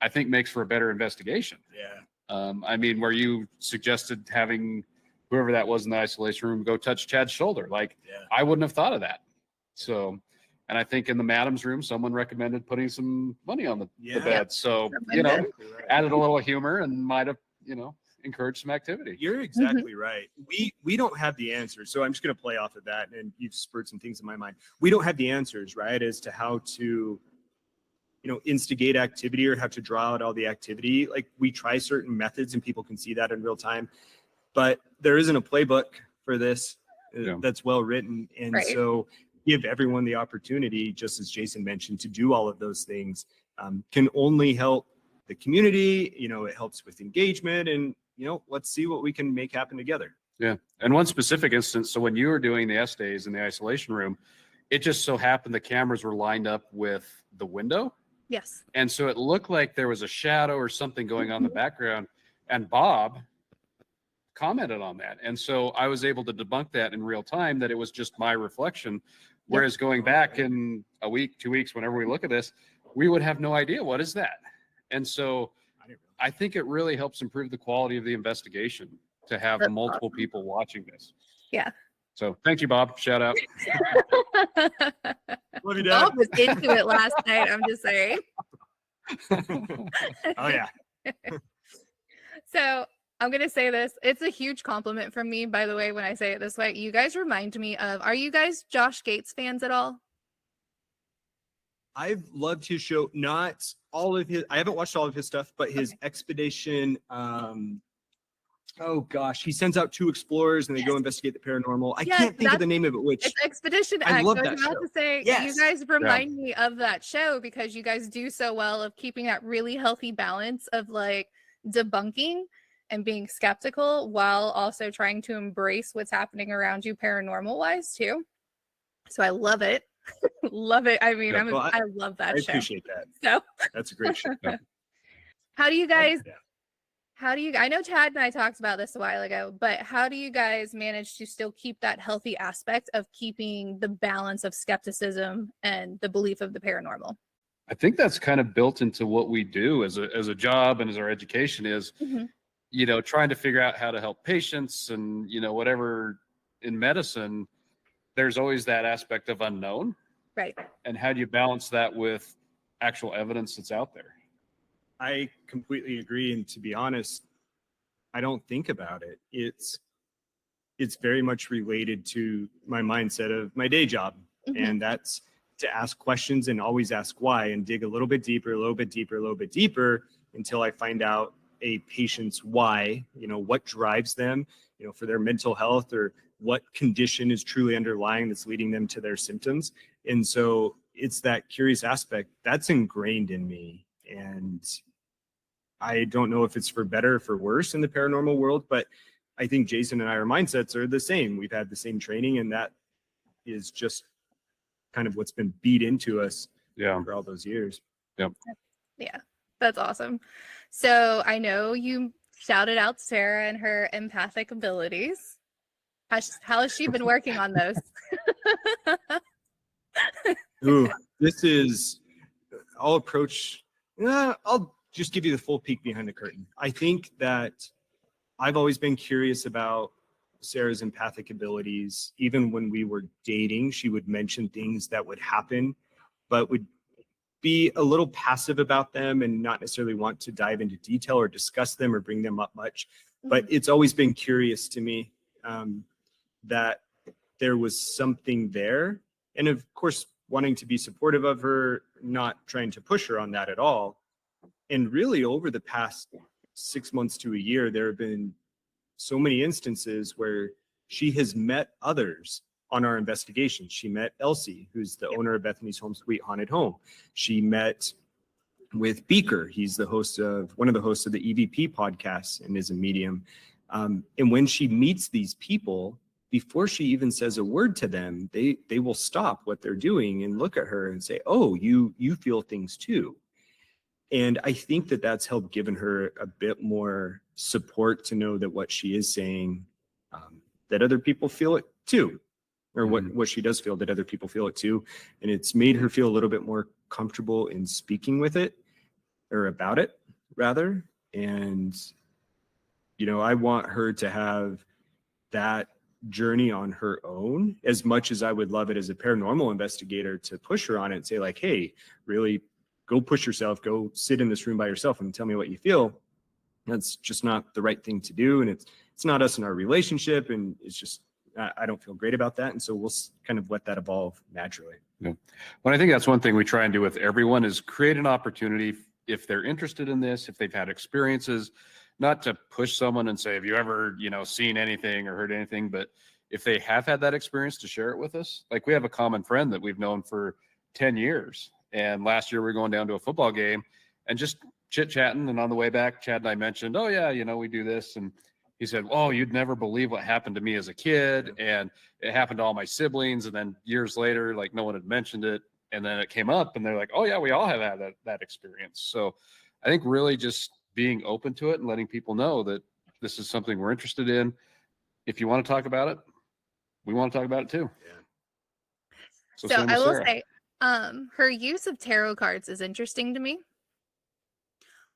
I think makes for a better investigation. Yeah. I mean, where you suggested having whoever that was in the isolation room go touch Chad's shoulder. Like, I wouldn't have thought of that. So, and I think in the madam's room, someone recommended putting some money on the bed. So, you know, added a little humor and might have, you know, encouraged some activity. You're exactly right. We don't have the answers. So I'm just going to play off of that. And you've spurred some things in my mind. We don't have the answers, right, as to how to, you know, instigate activity or how to draw out all the activity. Like, we try certain methods and people can see that in real time. But there isn't a playbook for this that's well written. And so give everyone the opportunity, just as Jason mentioned, to do all of those things can only help the community. You know, it helps with engagement, and, you know, let's see what we can make happen together. Yeah. And one specific instance, so when you were doing the S.Days in the isolation room, it just so happened the cameras were lined up with the window. Yes. And so it looked like there was a shadow or something going on in the background, and Bob commented on that. And so I was able to debunk that in real time, that it was just my reflection. Whereas going back in a week, 2 weeks, whenever we look at this, we would have no idea what is that. And so I think it really helps improve the quality of the investigation to have multiple people watching this. Yeah. So thank you, Bob. Shout out. Love you, Dad. Bob was into it last night. I'm just saying. Oh, yeah. So I'm going to say this. It's a huge compliment from me, by the way, when I say it this way. You guys remind me of, are you guys Josh Gates fans at all? I've loved his show, not all of his, I haven't watched all of his stuff, but his expedition, oh gosh, he sends out 2 explorers and they go investigate the paranormal. I can't think of the name of it, which it's Expedition X. I love that I was about show. to say, you guys remind me of that show because you guys do so well of keeping that really healthy balance of like debunking and being skeptical while also trying to embrace what's happening around you paranormal wise too. So I love it. Love it. I mean, I love that show. I appreciate that. So that's a great show. How do you guys, I know Chad and I talked about this a while ago, but how do you guys manage to still keep that healthy aspect of keeping the balance of skepticism and the belief of the paranormal? I think that's kind of built into what we do as a job and as our education is, you know, trying to figure out how to help patients and, you know, whatever in medicine, there's always that aspect of unknown. Right. And how do you balance that with actual evidence that's out there? I completely agree. And to be honest, I don't think about it. It's very much related to my mindset of my day job. And that's to ask questions and always ask why and dig a little bit deeper, a little bit deeper, a little bit deeper until I find out a patient's why, you know, what drives them, you know, for their mental health or what condition is truly underlying that's leading them to their symptoms. And so it's that curious aspect that's ingrained in me. And I don't know if it's for better or for worse in the paranormal world, but I think Jason and I, our mindsets are the same. We've had the same training, and that is just kind of what's been beat into us for all those years. Yep. Yeah, that's awesome. So I know you shouted out Sarah and her empathic abilities. How has she been working on those? Ooh, this is, I'll approach, I'll just give you the full peek behind the curtain. I think that I've always been curious about Sarah's empathic abilities. Even when we were dating, she would mention things that would happen, but would be a little passive about them and not necessarily want to dive into detail or discuss them or bring them up much. But it's always been curious to me that there was something there. And of course, wanting to be supportive of her, not trying to push her on that at all. And really over the past 6 months to a year, there have been so many instances where she has met others on our investigation. She met Elsie, who's the owner of Bethany's Home Sweet Haunted Home. She met with Beaker. He's one of the hosts of the EVP podcast and is a medium. And when she meets these people, before she even says a word to them, they will stop what they're doing and look at her and say, "Oh, you feel things too." And I think that that's helped given her a bit more support to know that what she is saying, that other people feel it too, or what she does feel, that other people feel it too. And it's made her feel a little bit more comfortable in speaking with it, or about it rather. And, I want her to have that journey on her own, as much as I would love it as a paranormal investigator to push her on it and say like, "Hey, really go push yourself, go sit in this room by yourself and tell me what you feel." That's just not the right thing to do. And it's not us in our relationship. And it's just, I don't feel great about that. And so we'll kind of let that evolve naturally. Yeah. Well, I think that's one thing we try and do with everyone is create an opportunity if they're interested in this, if they've had experiences, not to push someone and say, "Have you ever, seen anything or heard anything?" But if they have had that experience, to share it with us. Like we have a common friend that we've known for 10 years. And last year we were going down to a football game and just chit-chatting. And on the way back, Chad and I mentioned, "Oh yeah, we do this." And he said, "Oh, you'd never believe what happened to me as a kid. And it happened to all my siblings." And then years later, like no one had mentioned it. And then it came up and they're like, "Oh yeah, we all have had that experience." So I think really just being open to it and letting people know that this is something we're interested in. If you want to talk about it, we want to talk about it too. Yeah. So I will Sarah. say, her use of tarot cards is interesting to me.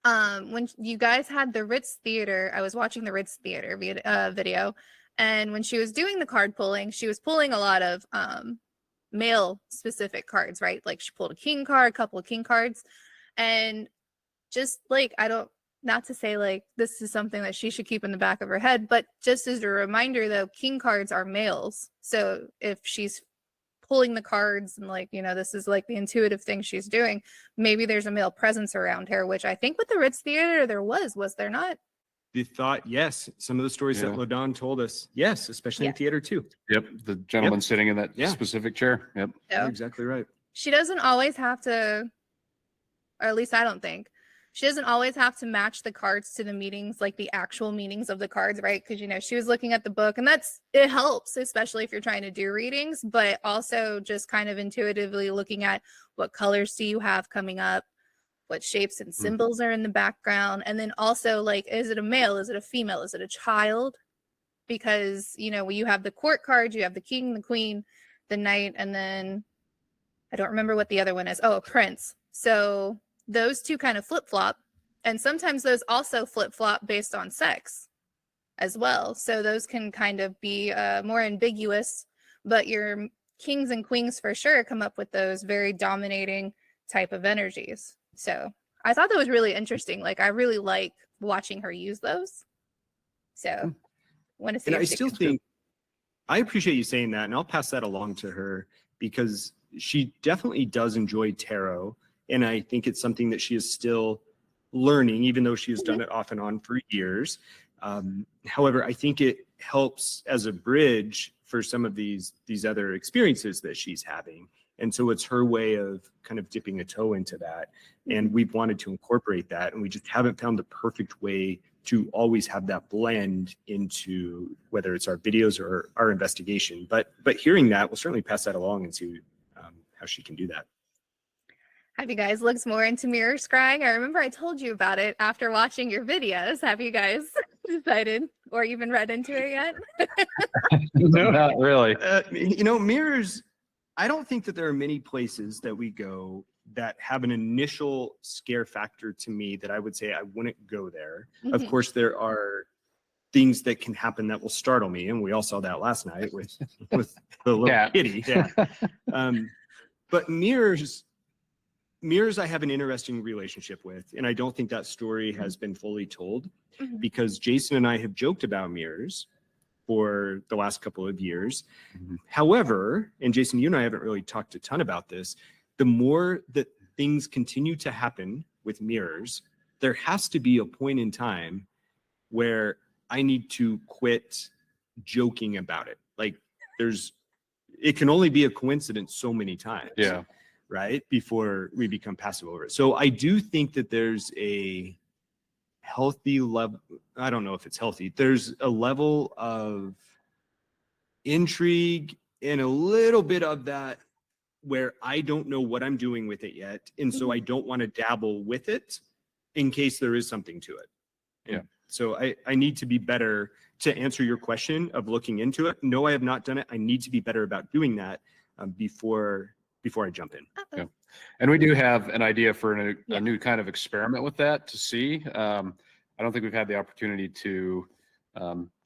When you guys had the Ritz Theater, I was watching the Ritz Theater video, and when she was doing the card pulling, she was pulling a lot of male specific cards, right? Like she pulled a king card, a couple of king cards, and just like, not to say like this is something that she should keep in the back of her head, but just as a reminder though, king cards are males. So if she's pulling the cards and like, this is like the intuitive thing she's doing, maybe there's a male presence around her, which I think with the Ritz Theater there was there not? The thought, yes. Some of the stories that LaDon told us, yes, especially in theater too. Yep. The gentleman sitting in that specific chair. Yep. You're exactly right. She doesn't always have to, or at least I don't think, she doesn't always have to match the cards to the meanings, like the actual meanings of the cards, right? Because, she was looking at the book and it helps, especially if you're trying to do readings, but also just kind of intuitively looking at what colors do you have coming up, what shapes and symbols are in the background. And then also like, is it a male? Is it a female? Is it a child? Because, you have the court cards, you have the king, the queen, the knight, and then I don't remember what the other one is. Oh, a prince. So those two kind of flip-flop, and sometimes those also flip-flop based on sex as well. So those can kind of be more ambiguous, but your kings and queens for sure come up with those very dominating type of energies. So I thought that was really interesting. Like I really like watching her use those. So want to see. And I still think, I appreciate you saying that, and I'll pass that along to her because she definitely does enjoy tarot. And I think it's something that she is still learning, even though she has done it off and on for years. However, I think it helps as a bridge for some of these other experiences that she's having. And so it's her way of kind of dipping a toe into that. And we've wanted to incorporate that. And we just haven't found the perfect way to always have that blend into whether it's our videos or our investigation. But hearing that, we'll certainly pass that along and see how she can do that. Have you guys looked more into mirror scrying? I remember I told you about it after watching your videos. Have you guys decided or even read into it yet? No, not really. Mirrors, I don't think that there are many places that we go that have an initial scare factor to me that I would say I wouldn't go there. Of Mhm. course, there are things that can happen that will startle me, and we all saw that last night with the little Yeah. kitty. Yeah. But mirrors, I have an interesting relationship with, and I don't think that story has been fully told, Mhm. because Jason and I have joked about mirrors for the last couple of years. Mhm. However, and Jason, you and I haven't really talked a ton about this, the more that things continue to happen with mirrors, there has to be a point in time where I need to quit joking about it. Like, it can only be a coincidence so many times. Yeah. Right? Before we become passive over it. So I do think that there's a healthy level. I don't know if it's healthy. There's a level of intrigue and a little bit of that where I don't know what I'm doing with it yet. And so I don't want to dabble with it in case there is something to it. And Yeah. so I need to be better to answer your question of looking into it. No, I have not done it. I need to be better about doing that before I jump in. Yeah. And we do have an idea for Yeah. a new kind of experiment with that to see. I don't think we've had the opportunity to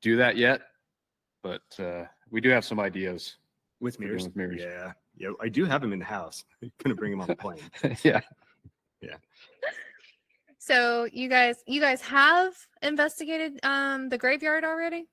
do that yet, but we do have some ideas. With We're doing mirrors? with mirrors. Yeah. Yeah. I do have them in the house. I'm going to bring them on the plane. Yeah. So you guys have investigated the graveyard already?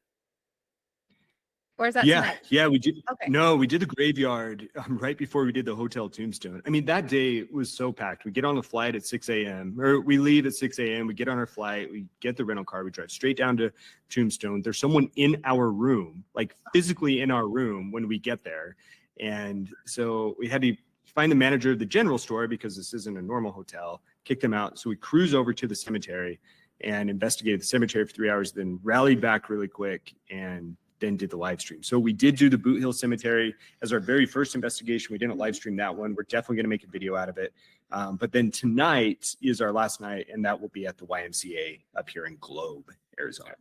Or is that Yeah. tonight? Yeah. We did. Okay. No, we did the graveyard right before we did the hotel tombstone. I mean, that day was so packed. We get on the flight at 6 a.m. or we leave at 6 a.m. We get on our flight. We get the rental car. We drive straight down to Tombstone. There's someone in our room, like physically in our room when we get there. And so we had to find the manager of the general store because this isn't a normal hotel, kick them out. So we cruise over to the cemetery and investigated the cemetery for 3 hours, then rallied back really quick and then did the live stream. So we did do the Boot Hill Cemetery as our very first investigation. We didn't live stream that one. We're definitely going to make a video out of it. But then tonight is our last night, and that will be at the YMCA up here in Globe, Arizona.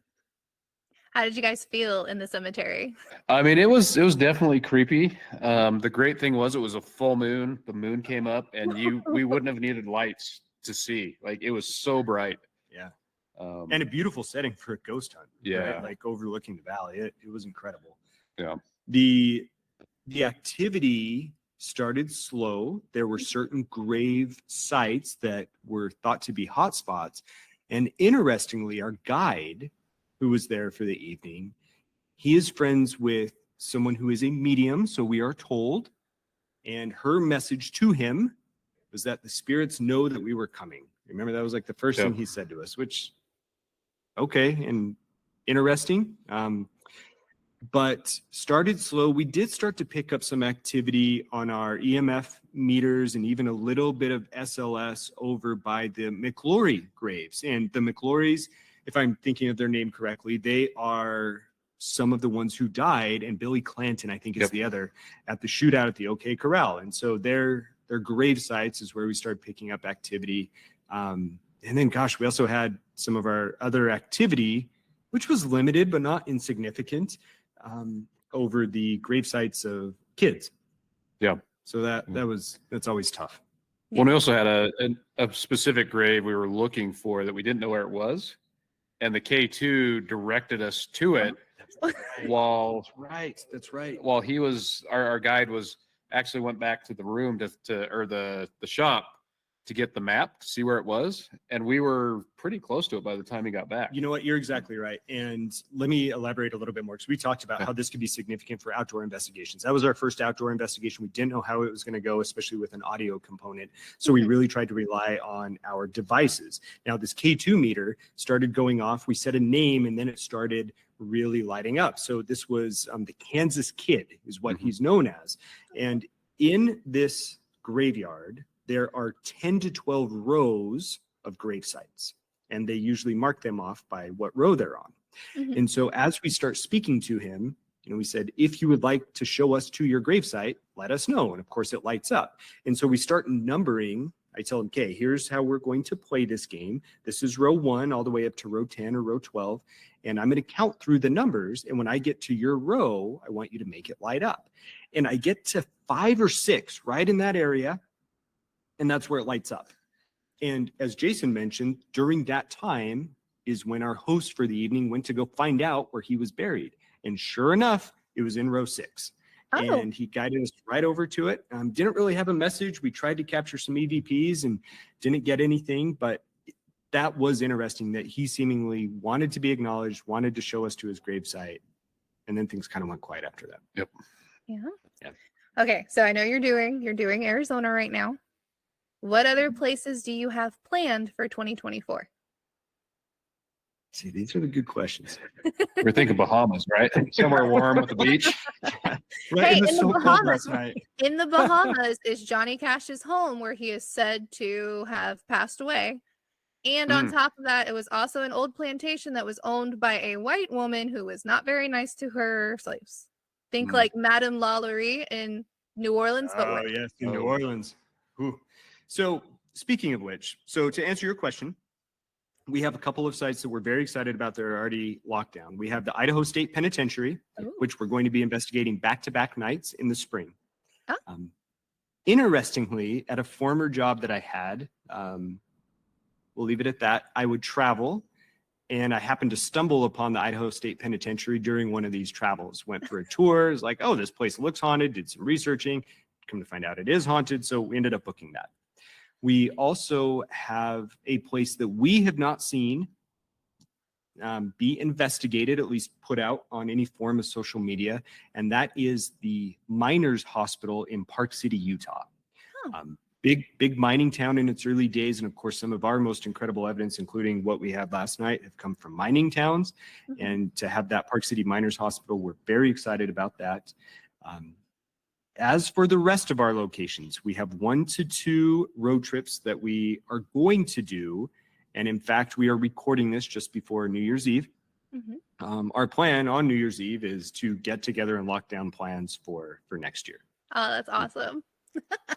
How did you guys feel in the cemetery? I mean, it was definitely creepy. The great thing was it was a full moon. The moon came up, and we wouldn't have needed lights to see. Like, it was so bright. Yeah. And a beautiful setting for a ghost hunt. Yeah. Right? Like overlooking the valley. It was incredible. Yeah. The activity started slow. There were certain grave sites that were thought to be hotspots. And interestingly, our guide, who was there for the evening, he is friends with someone who is a medium, so we are told. And her message to him was that the spirits know that we were coming. Remember, that was like the first thing he said to us, which, okay, and interesting. But started slow. We did start to pick up some activity on our EMF meters and even a little bit of SLS over by the McLaury graves. And the McLaurys, if I'm thinking of their name correctly, they are some of the ones who died, and Billy Clanton, I think, is the other, at the shootout at the OK Corral. And so their grave sites is where we started picking up activity. And then, gosh, we also had some of our other activity, which was limited but not insignificant, over the grave sites of kids. Yeah. So that's always tough. Well, we also had a specific grave we were looking for that we didn't know where it was. And the K2 directed us to it while That's right. while he was our guide was actually went back to the room or the shop to get the map to see where it was, and we were pretty close to it by the time he got back. You know what? You're exactly right. And let me elaborate a little bit more, because we talked about how this could be significant for outdoor investigations. That was our first outdoor investigation. We didn't know how it was going to go, especially with an audio component. So we really tried to rely on our devices. Now, this K2 meter started going off. We set a name, and then it started really lighting up. So this was the Kansas Kid is what he's known as. And in this graveyard, there are 10 to 12 rows of grave sites, and they usually mark them off by what row they're on. And so as we start speaking to him, we said, if you would like to show us to your gravesite, let us know. And of course it lights up. And so we start numbering. I tell him, okay, here's how we're going to play this game. This is row 1 all the way up to row 10 or row 12. And I'm going to count through the numbers. And when I get to your row, I want you to make it light up. And I get to 5 or 6 right in that area. and that's where it lights up. And as Jason mentioned, during that time is when our host for the evening went to go find out where he was buried. And sure enough, it was in row 6. Oh. And he guided us right over to it. Didn't really have a message. We tried to capture some EVPs and didn't get anything, but that was interesting that he seemingly wanted to be acknowledged, wanted to show us to his gravesite. And then things kind of went quiet after that. Yep. Yeah. Okay. So I know you're doing Arizona right now. What other places do you have planned for 2024? See, these are the good questions. We're thinking Bahamas, right? Somewhere warm with a beach. Right, Hey, it was in so the cold Bahamas, last night. in the Bahamas is Johnny Cash's home, where he is said to have passed away. And on top of that, it was also an old plantation that was owned by a white woman who was not very nice to her slaves. Think like Madame Lalaurie in New Orleans, but Oh, white. yes, in New Orleans. Ooh. So speaking of which, so to answer your question, we have a couple of sites that we're very excited about that are already locked down. We have the Idaho State Penitentiary, which we're going to be investigating back-to-back nights in the spring. Oh. Interestingly, at a former job that I had, we'll leave it at that, I would travel, and I happened to stumble upon the Idaho State Penitentiary during one of these travels. Went for a tour, was like, oh, this place looks haunted, did some researching, come to find out it is haunted, so we ended up booking that. We also have a place that we have not seen be investigated, at least put out on any form of social media, and that is the Miners Hospital in Park City, Utah. Oh. Big mining town in its early days, and of course, some of our most incredible evidence, including what we had last night, have come from mining towns. And to have that Park City Miners Hospital, we're very excited about that. As for the rest of our locations, we have 1 to 2 road trips that we are going to do. And in fact, we are recording this just before New Year's Eve. Our plan on New Year's Eve is to get together and lock down plans for next year. Oh, that's awesome.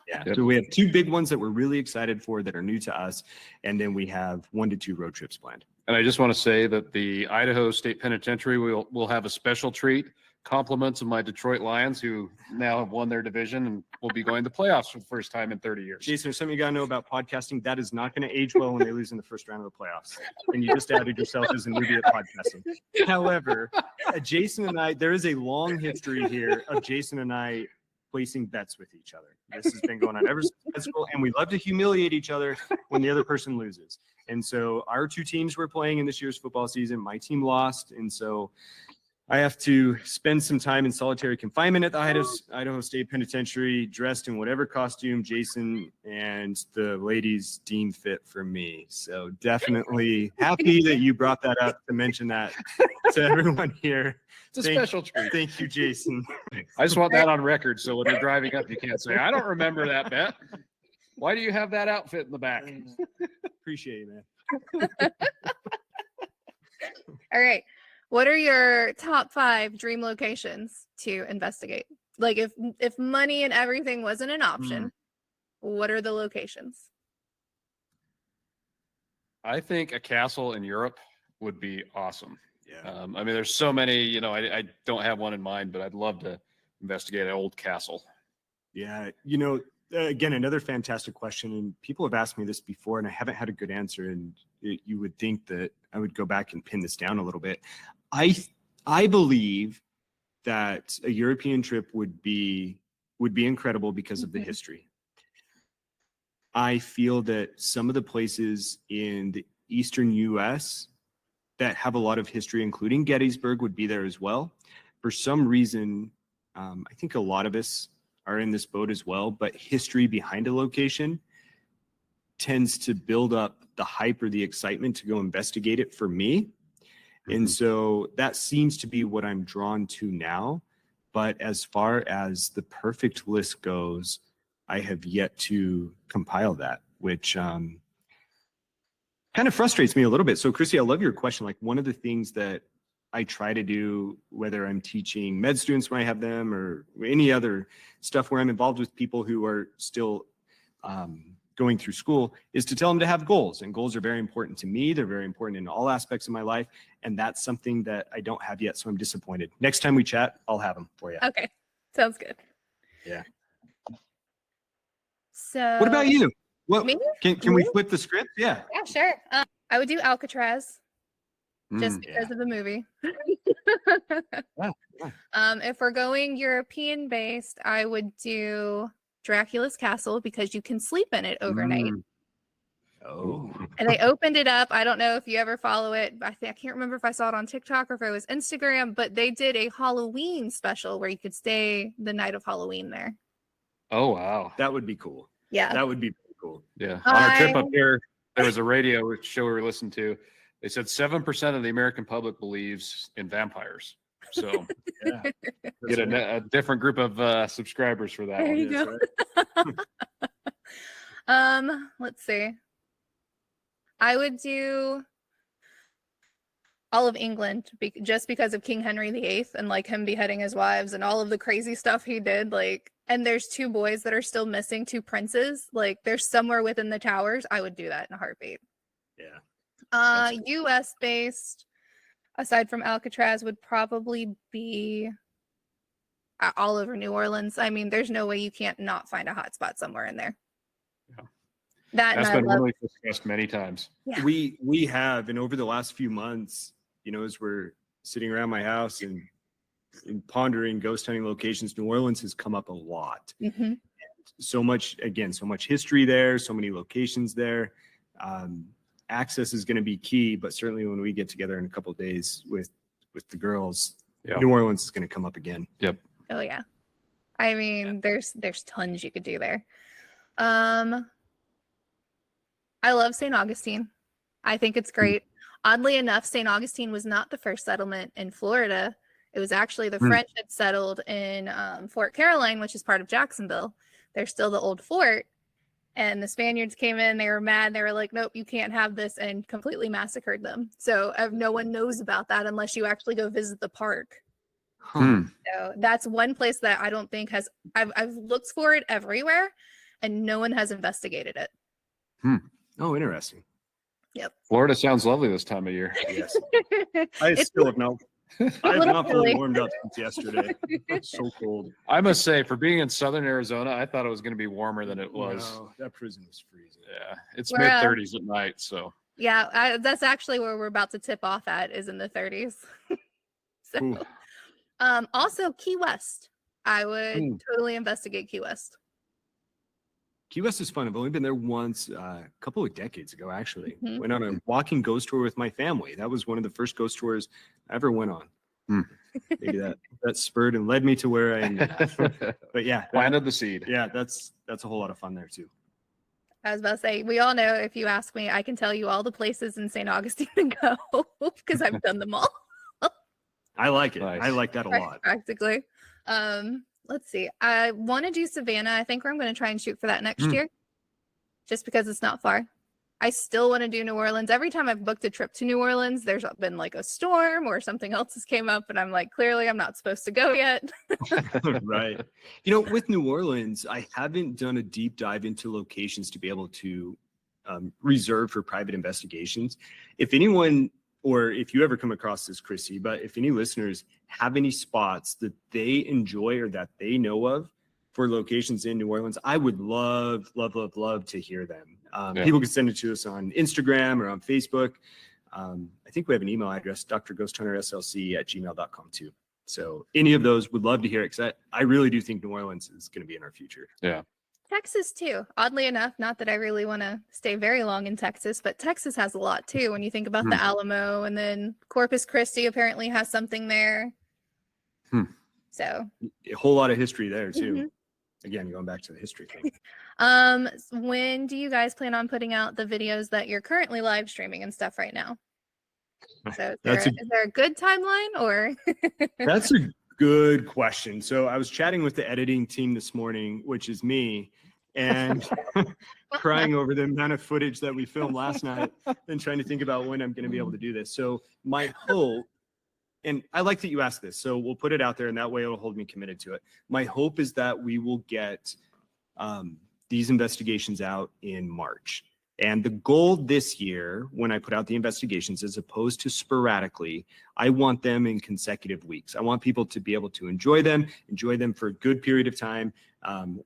Yeah. So we have 2 big ones that we're really excited for that are new to us. And then we have 1 to 2 road trips planned. And I just want to say that the Idaho State Penitentiary will have a special treat. Compliments of my Detroit Lions, who now have won their division and will be going to playoffs for the first time in 30 years. Jason, there's something you got to know about podcasting. That is not going to age well when they lose in the first round of the playoffs. And you just outed yourself as a newbie at podcasting. However, Jason and I, there is a long history here of Jason and I placing bets with each other. This has been going on ever since high school, and we love to humiliate each other when the other person loses. And so our 2 teams were playing in this year's football season. My team lost, and so I have to spend some time in solitary confinement at the Idaho State Penitentiary, dressed in whatever costume Jason and the ladies deem fit for me. So definitely happy that you brought that up to mention that to everyone here. It's a special treat. Thank you, Jason. I just want that on record, so when you're driving up, you can't say, I don't remember that bet. Why do you have that outfit in the back? Appreciate you, man. All right. What are your top 5 dream locations to investigate? Like if money and everything wasn't an option, what are the locations? I think a castle in Europe would be awesome. Yeah. I mean, there's so many, I don't have one in mind, but I'd love to investigate an old castle. Yeah. Again, another fantastic question. And people have asked me this before, and I haven't had a good answer. And you would think that I would go back and pin this down a little bit. I believe that a European trip would be incredible because of the history. I feel that some of the places in the eastern U.S. that have a lot of history, including Gettysburg, would be there as well. For some reason, I think a lot of us are in this boat as well, but history behind a location tends to build up the hype or the excitement to go investigate it for me. And so that seems to be what I'm drawn to now. But as far as the perfect list goes, I have yet to compile that, which kind of frustrates me a little bit. So Chrissy, I love your question. Like, one of the things that I try to do, whether I'm teaching med students when I have them or any other stuff where I'm involved with people who are still going through school, is to tell them to have goals. And goals are very important to me. They're very important in all aspects of my life. And that's something that I don't have yet. So I'm disappointed. Next time we chat, I'll have them for you. Okay. Sounds good. Yeah. So what about you? Well, Me? can we flip the script? Yeah. Yeah, sure. I would do Alcatraz just because Yeah. of the movie. Yeah. If we're going European based, I would do Dracula's Castle because you can sleep in it overnight. Oh. And they opened it up. I don't know if you ever follow it. I can't remember if I saw it on TikTok or if it was Instagram, but they did a Halloween special where you could stay the night of Halloween there. Oh, wow. That would be cool. Yeah. That would be pretty cool. Yeah. On our trip up there, there was a radio show we were listening to. They said 7% of the American public believes in vampires. So Yeah. get a different group of subscribers for that There one. you go. Let's see. I would do all of England just because of King Henry VIII and like him beheading his wives and all of the crazy stuff he did. Like, and there's 2 boys that are still missing, 2 princes. Like, they're somewhere within the towers. I would do that in a heartbeat. Yeah. US based, aside from Alcatraz, would probably be all over New Orleans. I mean, there's no way you can't not find a hotspot somewhere in there. Yeah. That's been really discussed many times. Yeah. We have, and over the last few months, you know, as we're sitting around my house and pondering ghost hunting locations, New Orleans has come up a lot. Mm-hmm. So much history there, so many locations there. Access is going to be key, but certainly when we get together in a couple of days with the girls, New Orleans is going to come up again. Yep. Oh yeah. I mean, there's tons you could do there. I love St. Augustine. I think it's great. Oddly enough, St. Augustine was not the first settlement in Florida. It was actually the French had settled in Fort Caroline, which is part of Jacksonville. They're still the old fort. And the Spaniards came in, they were mad. They were like, nope, you can't have this, and completely massacred them. So no one knows about that unless you actually go visit the park. So that's one place that I don't think has, I've looked for it everywhere and no one has investigated it. Oh, interesting. Yep. Florida sounds lovely this time of year. Yes. I still have not fully warmed up since yesterday. It's so cold. I must say, for being in southern Arizona, I thought it was going to be warmer than it was. No, that prison was freezing. Yeah, it's We're, mid-30s at night, so. Yeah, that's actually where we're about to tip off at, is in the 30s. So, also Key West. I would totally investigate Key West. Key West is fun. I've only been there once, a couple of decades ago, actually. Went on a walking ghost tour with my family. That was one of the first ghost tours I ever went on. Maybe that spurred and led me to where I am now. But yeah, planted the seed. Yeah, that's a whole lot of fun there too. I was about to say, we all know, if you ask me, I can tell you all the places in St. Augustine to go because I've done them all. I like it. Nice. I like that a lot. Practically. Let's see. I want to do Savannah. I think I'm going to try and shoot for that next year, just because it's not far. I still want to do New Orleans. Every time I've booked a trip to New Orleans, there's been like a storm or something else has came up, and I'm like, clearly I'm not supposed to go yet. Right. You know, with New Orleans, I haven't done a deep dive into locations to be able to reserve for private investigations. If anyone, or if you ever come across this, Chrissy, but if any listeners have any spots that they enjoy or that they know of for locations in New Orleans, I would love to hear them. People can send it to us on Instagram or on Facebook. I think we have an email address, drghosthunterslc@gmail.com too. So any of those, would love to hear it, because I really do think New Orleans is going to be in our future. Yeah. Texas too. Oddly enough, not that I really want to stay very long in Texas, but Texas has a lot too. When you think about the Alamo, and then Corpus Christi apparently has something there. So a whole lot of history there too. Again, going back to the history thing. When do you guys plan on putting out the videos that you're currently live streaming and stuff right now? So is there a good timeline, or? That's a good question. So I was chatting with the editing team this morning, which is me, and crying over the amount of footage that we filmed last night and trying to think about when I'm going to be able to do this. So my hope, and I like that you asked this, so we'll put it out there and that way it'll hold me committed to it. My hope is that we will get these investigations out in March. And the goal this year, when I put out the investigations, as opposed to sporadically, I want them in consecutive weeks. I want people to be able to enjoy them for a good period of time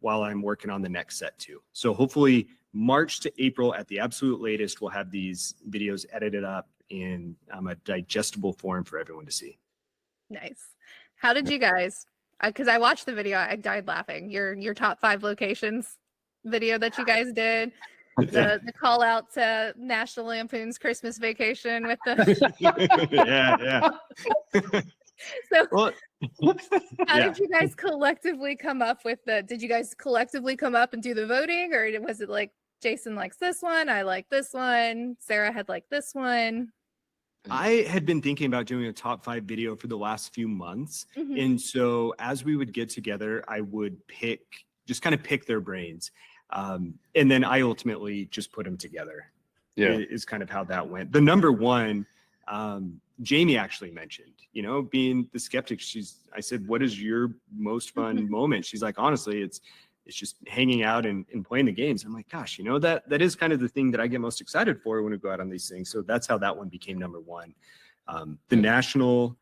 while I'm working on the next set too. So hopefully March to April at the absolute latest, we'll have these videos edited up in a digestible form for everyone to see. Nice. How did you guys, because I watched the video, I died laughing. Your top 5 locations video that you guys did. The call out to National Lampoon's Christmas Vacation with the So well, how did you guys collectively come up with did you guys collectively come up and do the voting, or was it like Jason likes this one, I like this one, Sarah had like this one? I had been thinking about doing a top 5 video for the last few months. And so as we would get together, I would just kind of pick their brains. And then I ultimately just put them together. Yeah, is kind of how that went. The number one, Jamie actually mentioned, being the skeptic. I said, what is your most fun moment? She's like, honestly, it's just hanging out and playing the games. I'm like, gosh, that is kind of the thing that I get most excited for when we go out on these things. So that's how that one became number one. The national,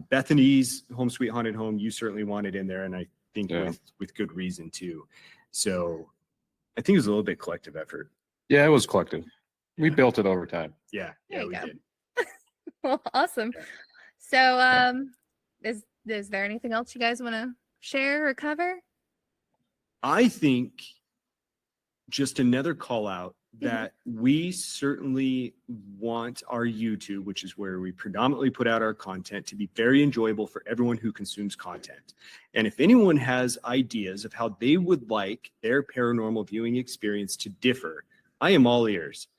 Bethany's Home Sweet Haunted Home, you certainly wanted in there. And I think with good reason too. So I think it was a little bit collective effort. Yeah, it was collective. We built it over time. Yeah, we did. Well, awesome. So is there anything else you guys want to share or cover? I think just another call out that we certainly want our YouTube, which is where we predominantly put out our content, to be very enjoyable for everyone who consumes content. And if anyone has ideas of how they would like their paranormal viewing experience to differ, I am all ears.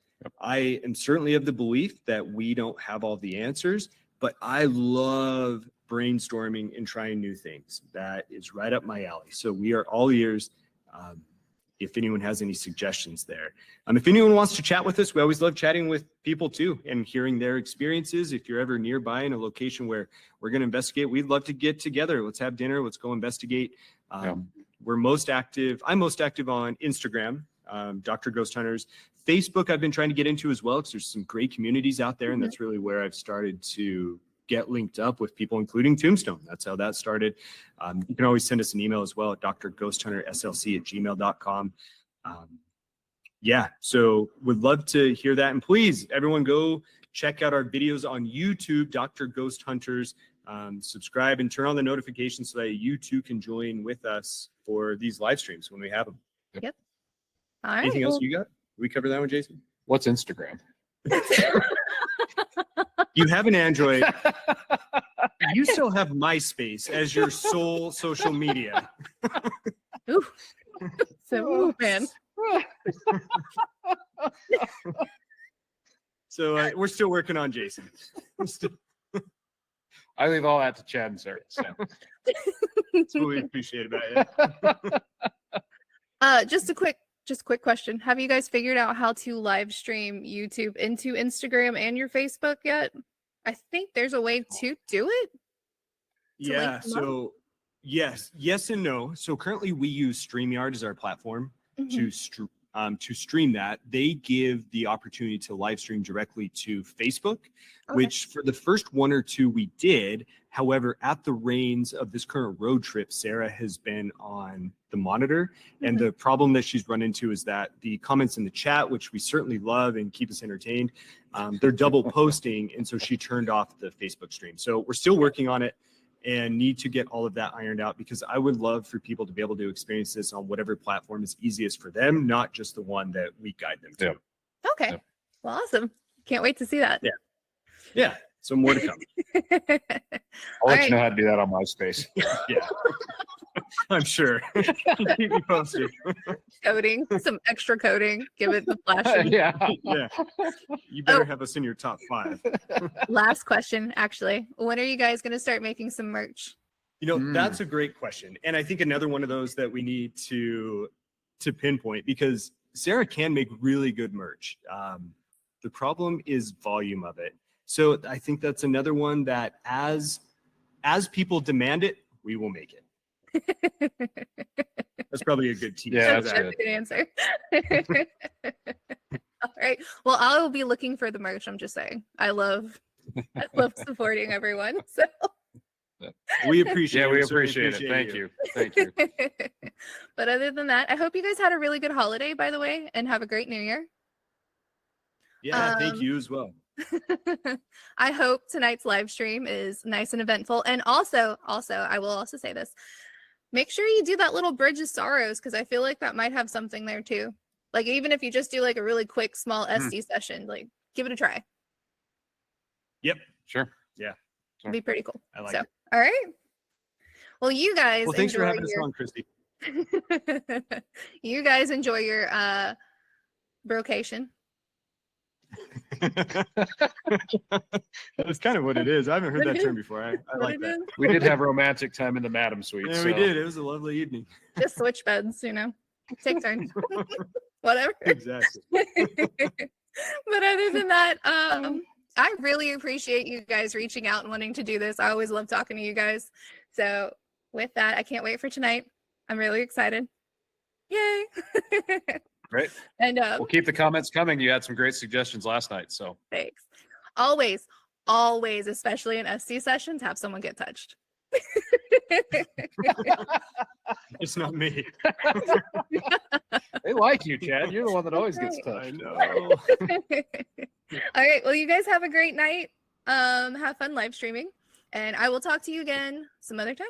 I am certainly of the belief that we don't have all the answers, but I love brainstorming and trying new things. That is right up my alley. So we are all ears. If anyone has any suggestions there. If anyone wants to chat with us, we always love chatting with people too and hearing their experiences. If you're ever nearby in a location where we're going to investigate, we'd love to get together. Let's have dinner. Let's go investigate. We're most active. I'm most active on Instagram, Dr. Ghost Hunters. Facebook, I've been trying to get into as well because there's some great communities out there. And that's really where I've started to get linked up with people, including Tombstone. That's how that started. You can always send us an email as well at drghosthunterslc@gmail.com. So would love to hear that. And please, everyone go check out our videos on YouTube, Dr. Ghost Hunters. Subscribe and turn on the notifications so that you too can join with us for these live streams when we have them. Yep. All right. Anything else you got? We cover that one, Jason? What's Instagram? You have an Android. You still have MySpace as your sole social media. Ooh. So, man. So we're still working on Jason. I leave all that to Chad and Sarah. So. That's what we appreciate about it. Just a quick question. Have you guys figured out how to live stream YouTube into Instagram and your Facebook yet? I think there's a way to do it. Yeah. So yes and no. So currently we use StreamYard as our platform to stream that. They give the opportunity to live stream directly to Facebook, which for the first one or two we did. However, at the reins of this current road trip, Sarah has been on the monitor. And the problem that she's run into is that the comments in the chat, which we certainly love and keep us entertained, they're double posting. And so she turned off the Facebook stream. So we're still working on it and need to get all of that ironed out, because I would love for people to be able to experience this on whatever platform is easiest for them, not just the one that we guide them to. Okay. Well, awesome. Can't wait to see that. Yeah. So more to come. I'll let you know how to do that on MySpace. Yeah. I'm sure. Keep me posted. Coding, some extra coding. Give it the flashing. Yeah. You better have us in your top 5. Last question, actually. When are you guys going to start making some merch? That's a great question. And I think another one of those that we need to pinpoint, because Sarah can make really good merch. The problem is volume of it. So I think that's another one that as people demand it, we will make it. That's probably a good tease. Yeah, that's a good answer. All right. Well, I'll be looking for the merch. I'm just saying. I love supporting everyone. So we appreciate it. Yeah, we appreciate it. Thank you. But other than that, I hope you guys had a really good holiday, by the way, and have a great New Year. Yeah, thank you as well. I hope tonight's live stream is nice and eventful. And also, I will also say this. Make sure you do that little Bridge of Sorrows, because I feel like that might have something there too. Like, even if you just do like a really quick, small SD session, like, give it a try. Yep. Sure. Yeah. It'd be pretty cool. I like so, it. all right. Well, you guys. Well, thanks for having your... us on, Christy. You guys enjoy your brocation. That's kind of what it is. I haven't heard that term before. I like that. We did have romantic time in the Madam Suite. Yeah, we did. It was a lovely evening. Just switch beds, take turns. Whatever. Exactly. But other than that, I really appreciate you guys reaching out and wanting to do this. I always love talking to you guys. So with that, I can't wait for tonight. I'm really excited. Yay. Great. And we'll keep the comments coming. You had some great suggestions last night. So thanks. Always, especially in SC sessions, have someone get touched. It's not me. They like you, Chad. You're the one that always gets touched. I know. All right. Well, you guys have a great night. Have fun live streaming, and I will talk to you again some other time.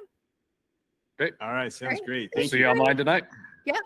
Great. All right. Sounds great. We'll Thank see you. you online tonight. Yep.